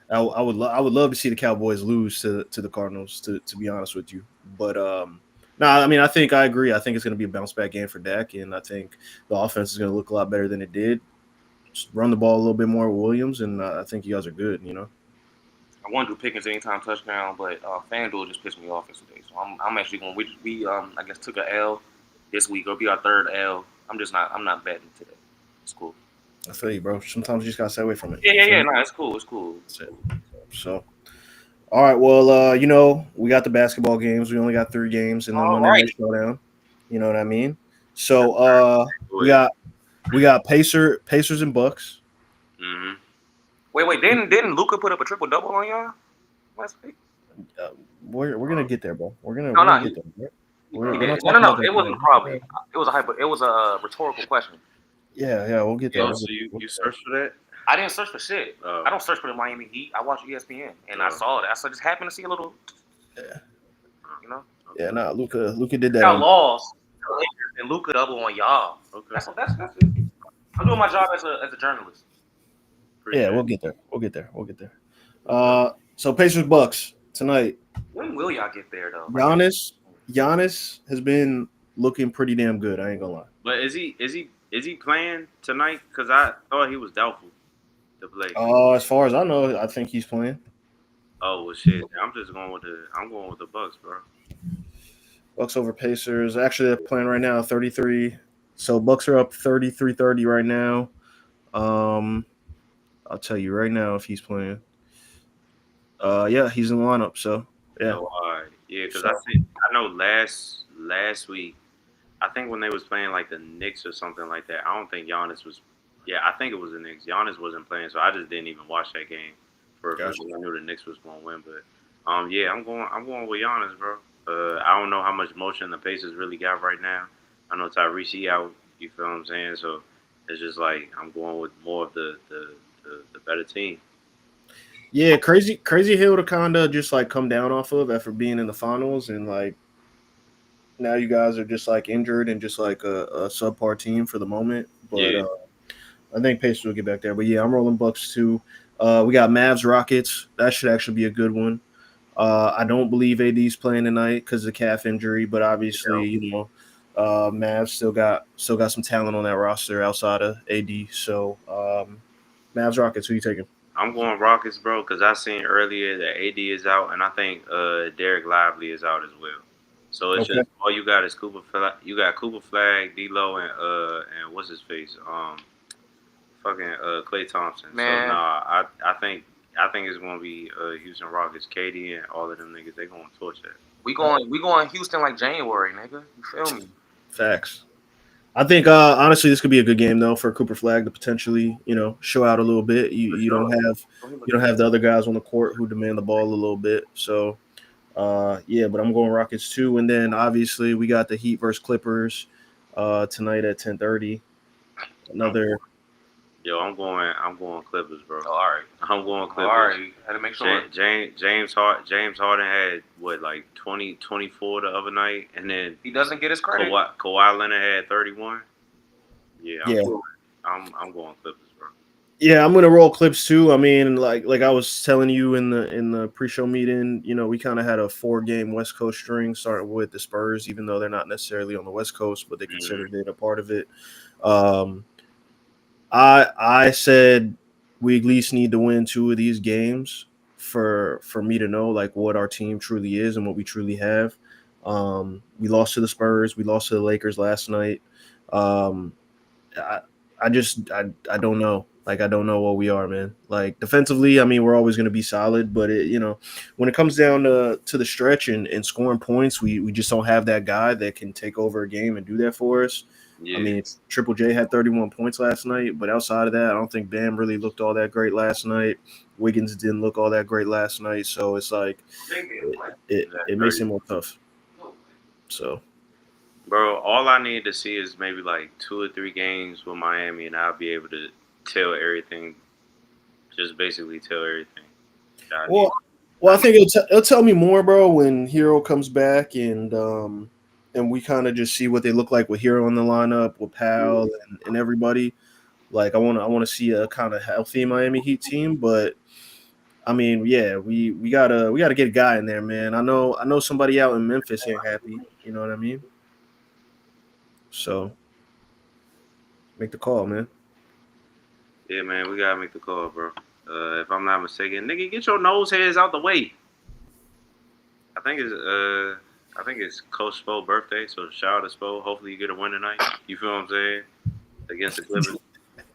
[SPEAKER 4] I would love to see the Cowboys lose to the Cardinals. To be honest with you, but I mean, I agree. I think it's going to be a bounce back game for Dak, and I think the offense is going to look a lot better than it did. Just run the ball a little bit more with Williams, and I think you guys are good.
[SPEAKER 6] I want to do Pickens anytime touchdown, but FanDuel just pissed me off yesterday. So I'm actually going. We I guess took a L this week. It'll be our third L. I'm not betting today. It's cool.
[SPEAKER 4] I feel you, bro. Sometimes you just gotta stay away from it.
[SPEAKER 6] Yeah. No, it's cool.
[SPEAKER 4] That's it. So, all right. Well, we got the basketball games. We only got 3 games, and then Monday Night Showdown. You know what I mean? So, we got Pacers and Bucks.
[SPEAKER 5] Mm-hmm.
[SPEAKER 6] Wait. Didn't Luka put up a triple double on y'all last week?
[SPEAKER 4] We're gonna get there, bro. We're gonna get there.
[SPEAKER 6] No. It wasn't probably. It was a rhetorical question.
[SPEAKER 4] Yeah, we'll get there.
[SPEAKER 5] Yo, so you searched for that?
[SPEAKER 6] I didn't search for shit. I don't search for the Miami Heat. I watch ESPN, and I saw that. I just happened to see a little.
[SPEAKER 4] Yeah. Yeah, nah. Luka did that.
[SPEAKER 6] Y'all lost, and Luka double on y'all. Okay. That's it. I'm doing my job as a journalist.
[SPEAKER 4] Yeah, we'll get there. So Pacers Bucks tonight.
[SPEAKER 6] When will y'all get there though?
[SPEAKER 4] Giannis has been looking pretty damn good. I ain't gonna lie.
[SPEAKER 5] But is he playing tonight? Because I thought he was doubtful to play.
[SPEAKER 4] As far as I know, I think he's playing.
[SPEAKER 5] Oh well, shit. I'm going with the Bucks, bro.
[SPEAKER 4] Bucks over Pacers. Actually, they're playing right now, 33. So Bucks are up 33-30 right now. I'll tell you right now if he's playing. Yeah, he's in the lineup. So yeah.
[SPEAKER 5] Oh, all right. Yeah, because I know last week, I think when they was playing like the Knicks or something like that, I don't think Giannis was. Yeah, I think it was the Knicks. Giannis wasn't playing, so I just didn't even watch that game. I knew the Knicks was going to win, but yeah, I'm going with Giannis, bro. I don't know how much motion the Pacers really got right now. I know Tyrese out. You feel what I'm saying? So it's just like I'm going with more of the better team.
[SPEAKER 4] Yeah, crazy hill to kinda just like come down off of after being in the finals and like now you guys are just like injured and just like a subpar team for the moment. But
[SPEAKER 5] Yeah.
[SPEAKER 4] I think Pacers will get back there. But yeah, I'm rolling Bucks too. We got Mavs Rockets. That should actually be a good one. I don't believe AD's playing tonight because of the calf injury, but obviously, Mavs still got some talent on that roster outside of AD. So Mavs Rockets, who you taking?
[SPEAKER 5] I'm going Rockets, bro, because I seen earlier that AD is out, and I think Derek Lively is out as well. So it's
[SPEAKER 4] Okay.
[SPEAKER 5] just all you got is Cooper. You got Cooper Flag, D'Lo, and what's his face? Fucking Klay Thompson.
[SPEAKER 6] Man.
[SPEAKER 5] So nah, I think it's gonna be Houston Rockets, KD, and all of them niggas. They gonna torch that.
[SPEAKER 6] We going Houston like January, nigga. You feel me?
[SPEAKER 4] Facts. I think honestly this could be a good game though for Cooper Flag to potentially show out a little bit. You don't have the other guys on the court who demand the ball a little bit. So yeah, but I'm going Rockets too. And then obviously we got the Heat versus Clippers tonight at 10:30. Another.
[SPEAKER 5] I'm going Clippers, bro.
[SPEAKER 6] Oh, all right.
[SPEAKER 5] I'm going Clippers.
[SPEAKER 6] All right. Had to make sure.
[SPEAKER 5] James Harden had what, like 24 the other night, and then
[SPEAKER 6] He doesn't get his credit.
[SPEAKER 5] Kawhi Leonard had 31. Yeah.
[SPEAKER 4] Yeah.
[SPEAKER 5] I'm going Clippers, bro.
[SPEAKER 4] Yeah, I'm gonna roll Clips too. I mean, like I was telling you in the pre-show meeting, we kind of had a 4-game West Coast string, starting with the Spurs, even though they're not necessarily on the West Coast, but they considered it a part of it. I said we at least need to win 2 of these games for me to know like what our team truly is and what we truly have. We lost to the Spurs, we lost to the Lakers last night. I don't know. Like, I don't know what we are, man. Like, defensively, I mean, we're always going to be solid, but when it comes down to the stretch and scoring points, we just don't have that guy that can take over a game and do that for us.
[SPEAKER 5] Yeah.
[SPEAKER 4] I mean, Triple J had 31 points last night, but outside of that, I don't think Bam really looked all that great last night. Wiggins didn't look all that great last night, so it's like it makes it more tough. So,
[SPEAKER 5] bro, all I need to see is maybe like 2 or 3 games with Miami, and I'll be able to tell everything. Just basically tell everything.
[SPEAKER 4] Well, I think it'll tell me more, bro, when Hero comes back and we kind of just see what they look like with Hero in the lineup, with Powell and everybody. Like, I want to see a kind of healthy Miami Heat team, but I mean, yeah, we gotta get a guy in there, man. I know somebody out in Memphis ain't happy. You know what I mean? So make the call, man.
[SPEAKER 5] Yeah, man, we gotta make the call, bro. If I'm not mistaken, nigga, get your nose hairs out the way. I think it's Coach Spo's birthday, so shout out to Spo. Hopefully you get a win tonight. You feel what I'm saying? Against the Clippers.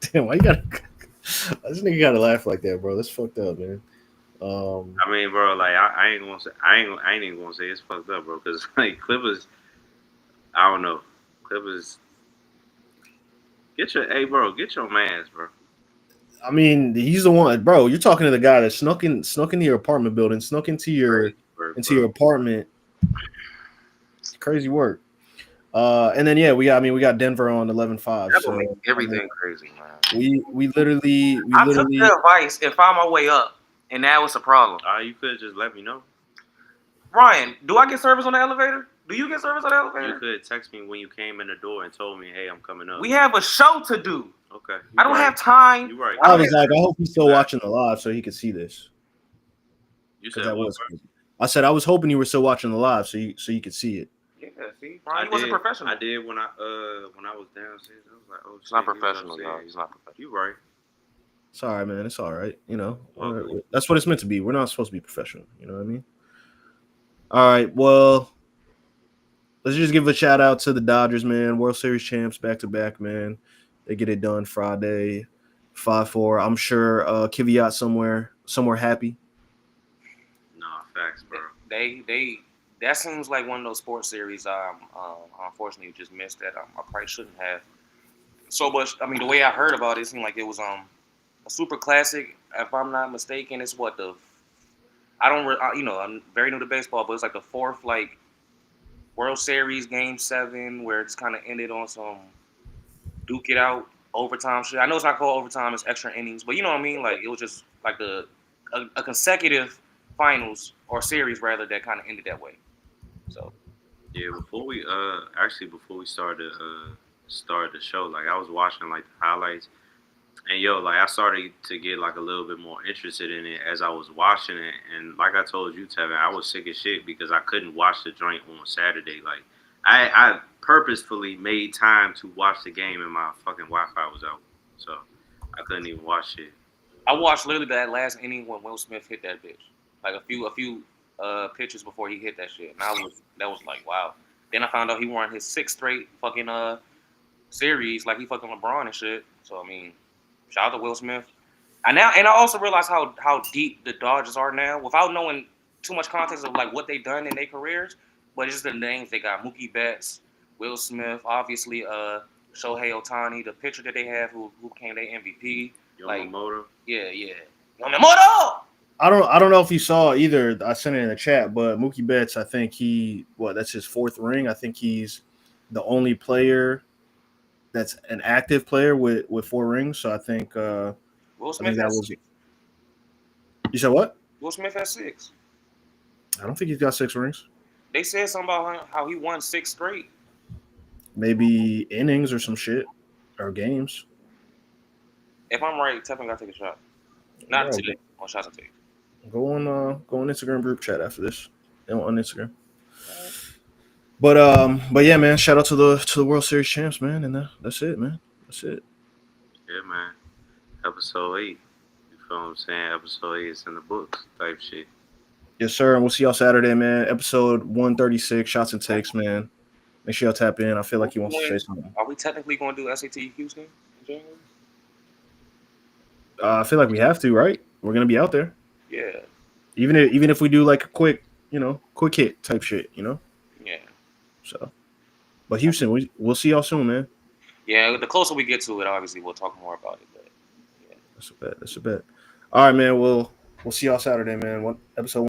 [SPEAKER 4] Damn, why you gotta? This nigga gotta laugh like that, bro. That's fucked up, man.
[SPEAKER 5] I mean, bro, like I ain't even gonna say it's fucked up, bro, because like Clippers, I don't know, Clippers. Get your mans, bro.
[SPEAKER 4] I mean, he's the one, bro. You're talking to the guy that snuck into your apartment building, snuck into your apartment. It's crazy work. And then yeah, we got Denver on 11-5.
[SPEAKER 6] That
[SPEAKER 4] so,
[SPEAKER 6] would make everything crazy, man.
[SPEAKER 4] We literally
[SPEAKER 6] I took the advice and found my way up, and that was a problem.
[SPEAKER 5] You could just let me know.
[SPEAKER 6] Ryan, do I get service on the elevator? Do you get service on the elevator?
[SPEAKER 5] You could text me when you came in the door and told me, "Hey, I'm coming up."
[SPEAKER 6] We have a show to do.
[SPEAKER 5] Okay.
[SPEAKER 6] I don't have time.
[SPEAKER 5] You're right.
[SPEAKER 4] I was like, I hope he's still watching the live so he could see this.
[SPEAKER 5] You said
[SPEAKER 4] That
[SPEAKER 5] what,
[SPEAKER 4] was
[SPEAKER 5] bro?
[SPEAKER 4] I said I was hoping you were still watching the live so you could see it.
[SPEAKER 6] Yeah, see, Ryan, he wasn't professional.
[SPEAKER 5] I did when I was downstairs. I was like, "Oh,
[SPEAKER 6] He's not professional, no. He's not professional.
[SPEAKER 5] You right.
[SPEAKER 4] It's all right, man. It's all right.
[SPEAKER 5] Okay.
[SPEAKER 4] That's what it's meant to be. We're not supposed to be professional. You know what I mean? All right. Well, let's just give a shout out to the Dodgers, man. World Series champs back to back, man. They get it done Friday, 5-4. I'm sure Kvyat somewhere happy.
[SPEAKER 5] Nah, facts, bro.
[SPEAKER 6] They that seems like one of those sports series. Unfortunately, just missed that. I probably shouldn't have. So much. I mean, the way I heard about it seemed like it was a super classic. If I'm not mistaken, it's what I'm very new to baseball, but it's like the 4th like World Series Game 7 where it's kind of ended on some duke it out overtime shit. I know it's not called overtime; it's extra innings, but you know what I mean. Like it was just like a consecutive finals or series rather that kind of ended that way. So
[SPEAKER 5] Yeah, before we started the show, like I was watching like the highlights, and yo, like I started to get like a little bit more interested in it as I was watching it, and like I told you, Tevin, I was sick as shit because I couldn't watch the joint on Saturday. Like I purposefully made time to watch the game, and my fucking Wi-Fi was out, so I couldn't even watch it.
[SPEAKER 6] I watched literally that last inning when Will Smith hit that bitch, like a few pitches before he hit that shit, and that was like wow. Then I found out he won his sixth straight fucking series, like he fucking LeBron and shit. So I mean, shout out to Will Smith. And I also realized how deep the Dodgers are now, without knowing too much context of like what they done in their careers, but it's just the names they got: Mookie Betts, Will Smith, obviously, Shohei Ohtani, the pitcher that they have who became their MVP. Like,
[SPEAKER 5] Yamamoto.
[SPEAKER 6] yeah. Yamamoto!
[SPEAKER 4] I don't know if you saw either. I sent it in the chat, but Mookie Betts, I think that's his fourth ring. I think he's the only player that's an active player with 4 rings. So I think
[SPEAKER 6] Will
[SPEAKER 4] I
[SPEAKER 6] Smith
[SPEAKER 4] think that
[SPEAKER 6] has
[SPEAKER 4] was.
[SPEAKER 6] 6.
[SPEAKER 4] You said what?
[SPEAKER 6] Will Smith has 6.
[SPEAKER 4] I don't think he's got 6 rings.
[SPEAKER 6] They said something about how he won 6 straight.
[SPEAKER 4] Maybe innings or some shit or games.
[SPEAKER 6] If I'm right, Tevin got to take a shot. Not
[SPEAKER 4] Yeah,
[SPEAKER 6] today on Shots and Take.
[SPEAKER 4] Go on Instagram group chat after this. On Instagram. But yeah, man. Shout out to the World Series champs, man, and that's it, man. That's it.
[SPEAKER 5] Yeah, man. Episode 8. You feel what I'm saying? Episode 8 is in the books type shit.
[SPEAKER 4] Yes, sir. And we'll see y'all Saturday, man. Episode 136, Shots and Takes, man. Make sure y'all tap in. I feel like you want to say something.
[SPEAKER 6] Are we technically going to do SAT Houston in January?
[SPEAKER 4] I feel like we have to, right? We're gonna be out there.
[SPEAKER 6] Yeah.
[SPEAKER 4] Even if we do like a quick hit type shit,
[SPEAKER 6] Yeah.
[SPEAKER 4] So, but Houston, we'll see y'all soon, man.
[SPEAKER 6] Yeah. The closer we get to it, obviously, we'll talk more about it. But yeah.
[SPEAKER 4] That's a bet. All right, man. We'll see y'all Saturday, man. Episode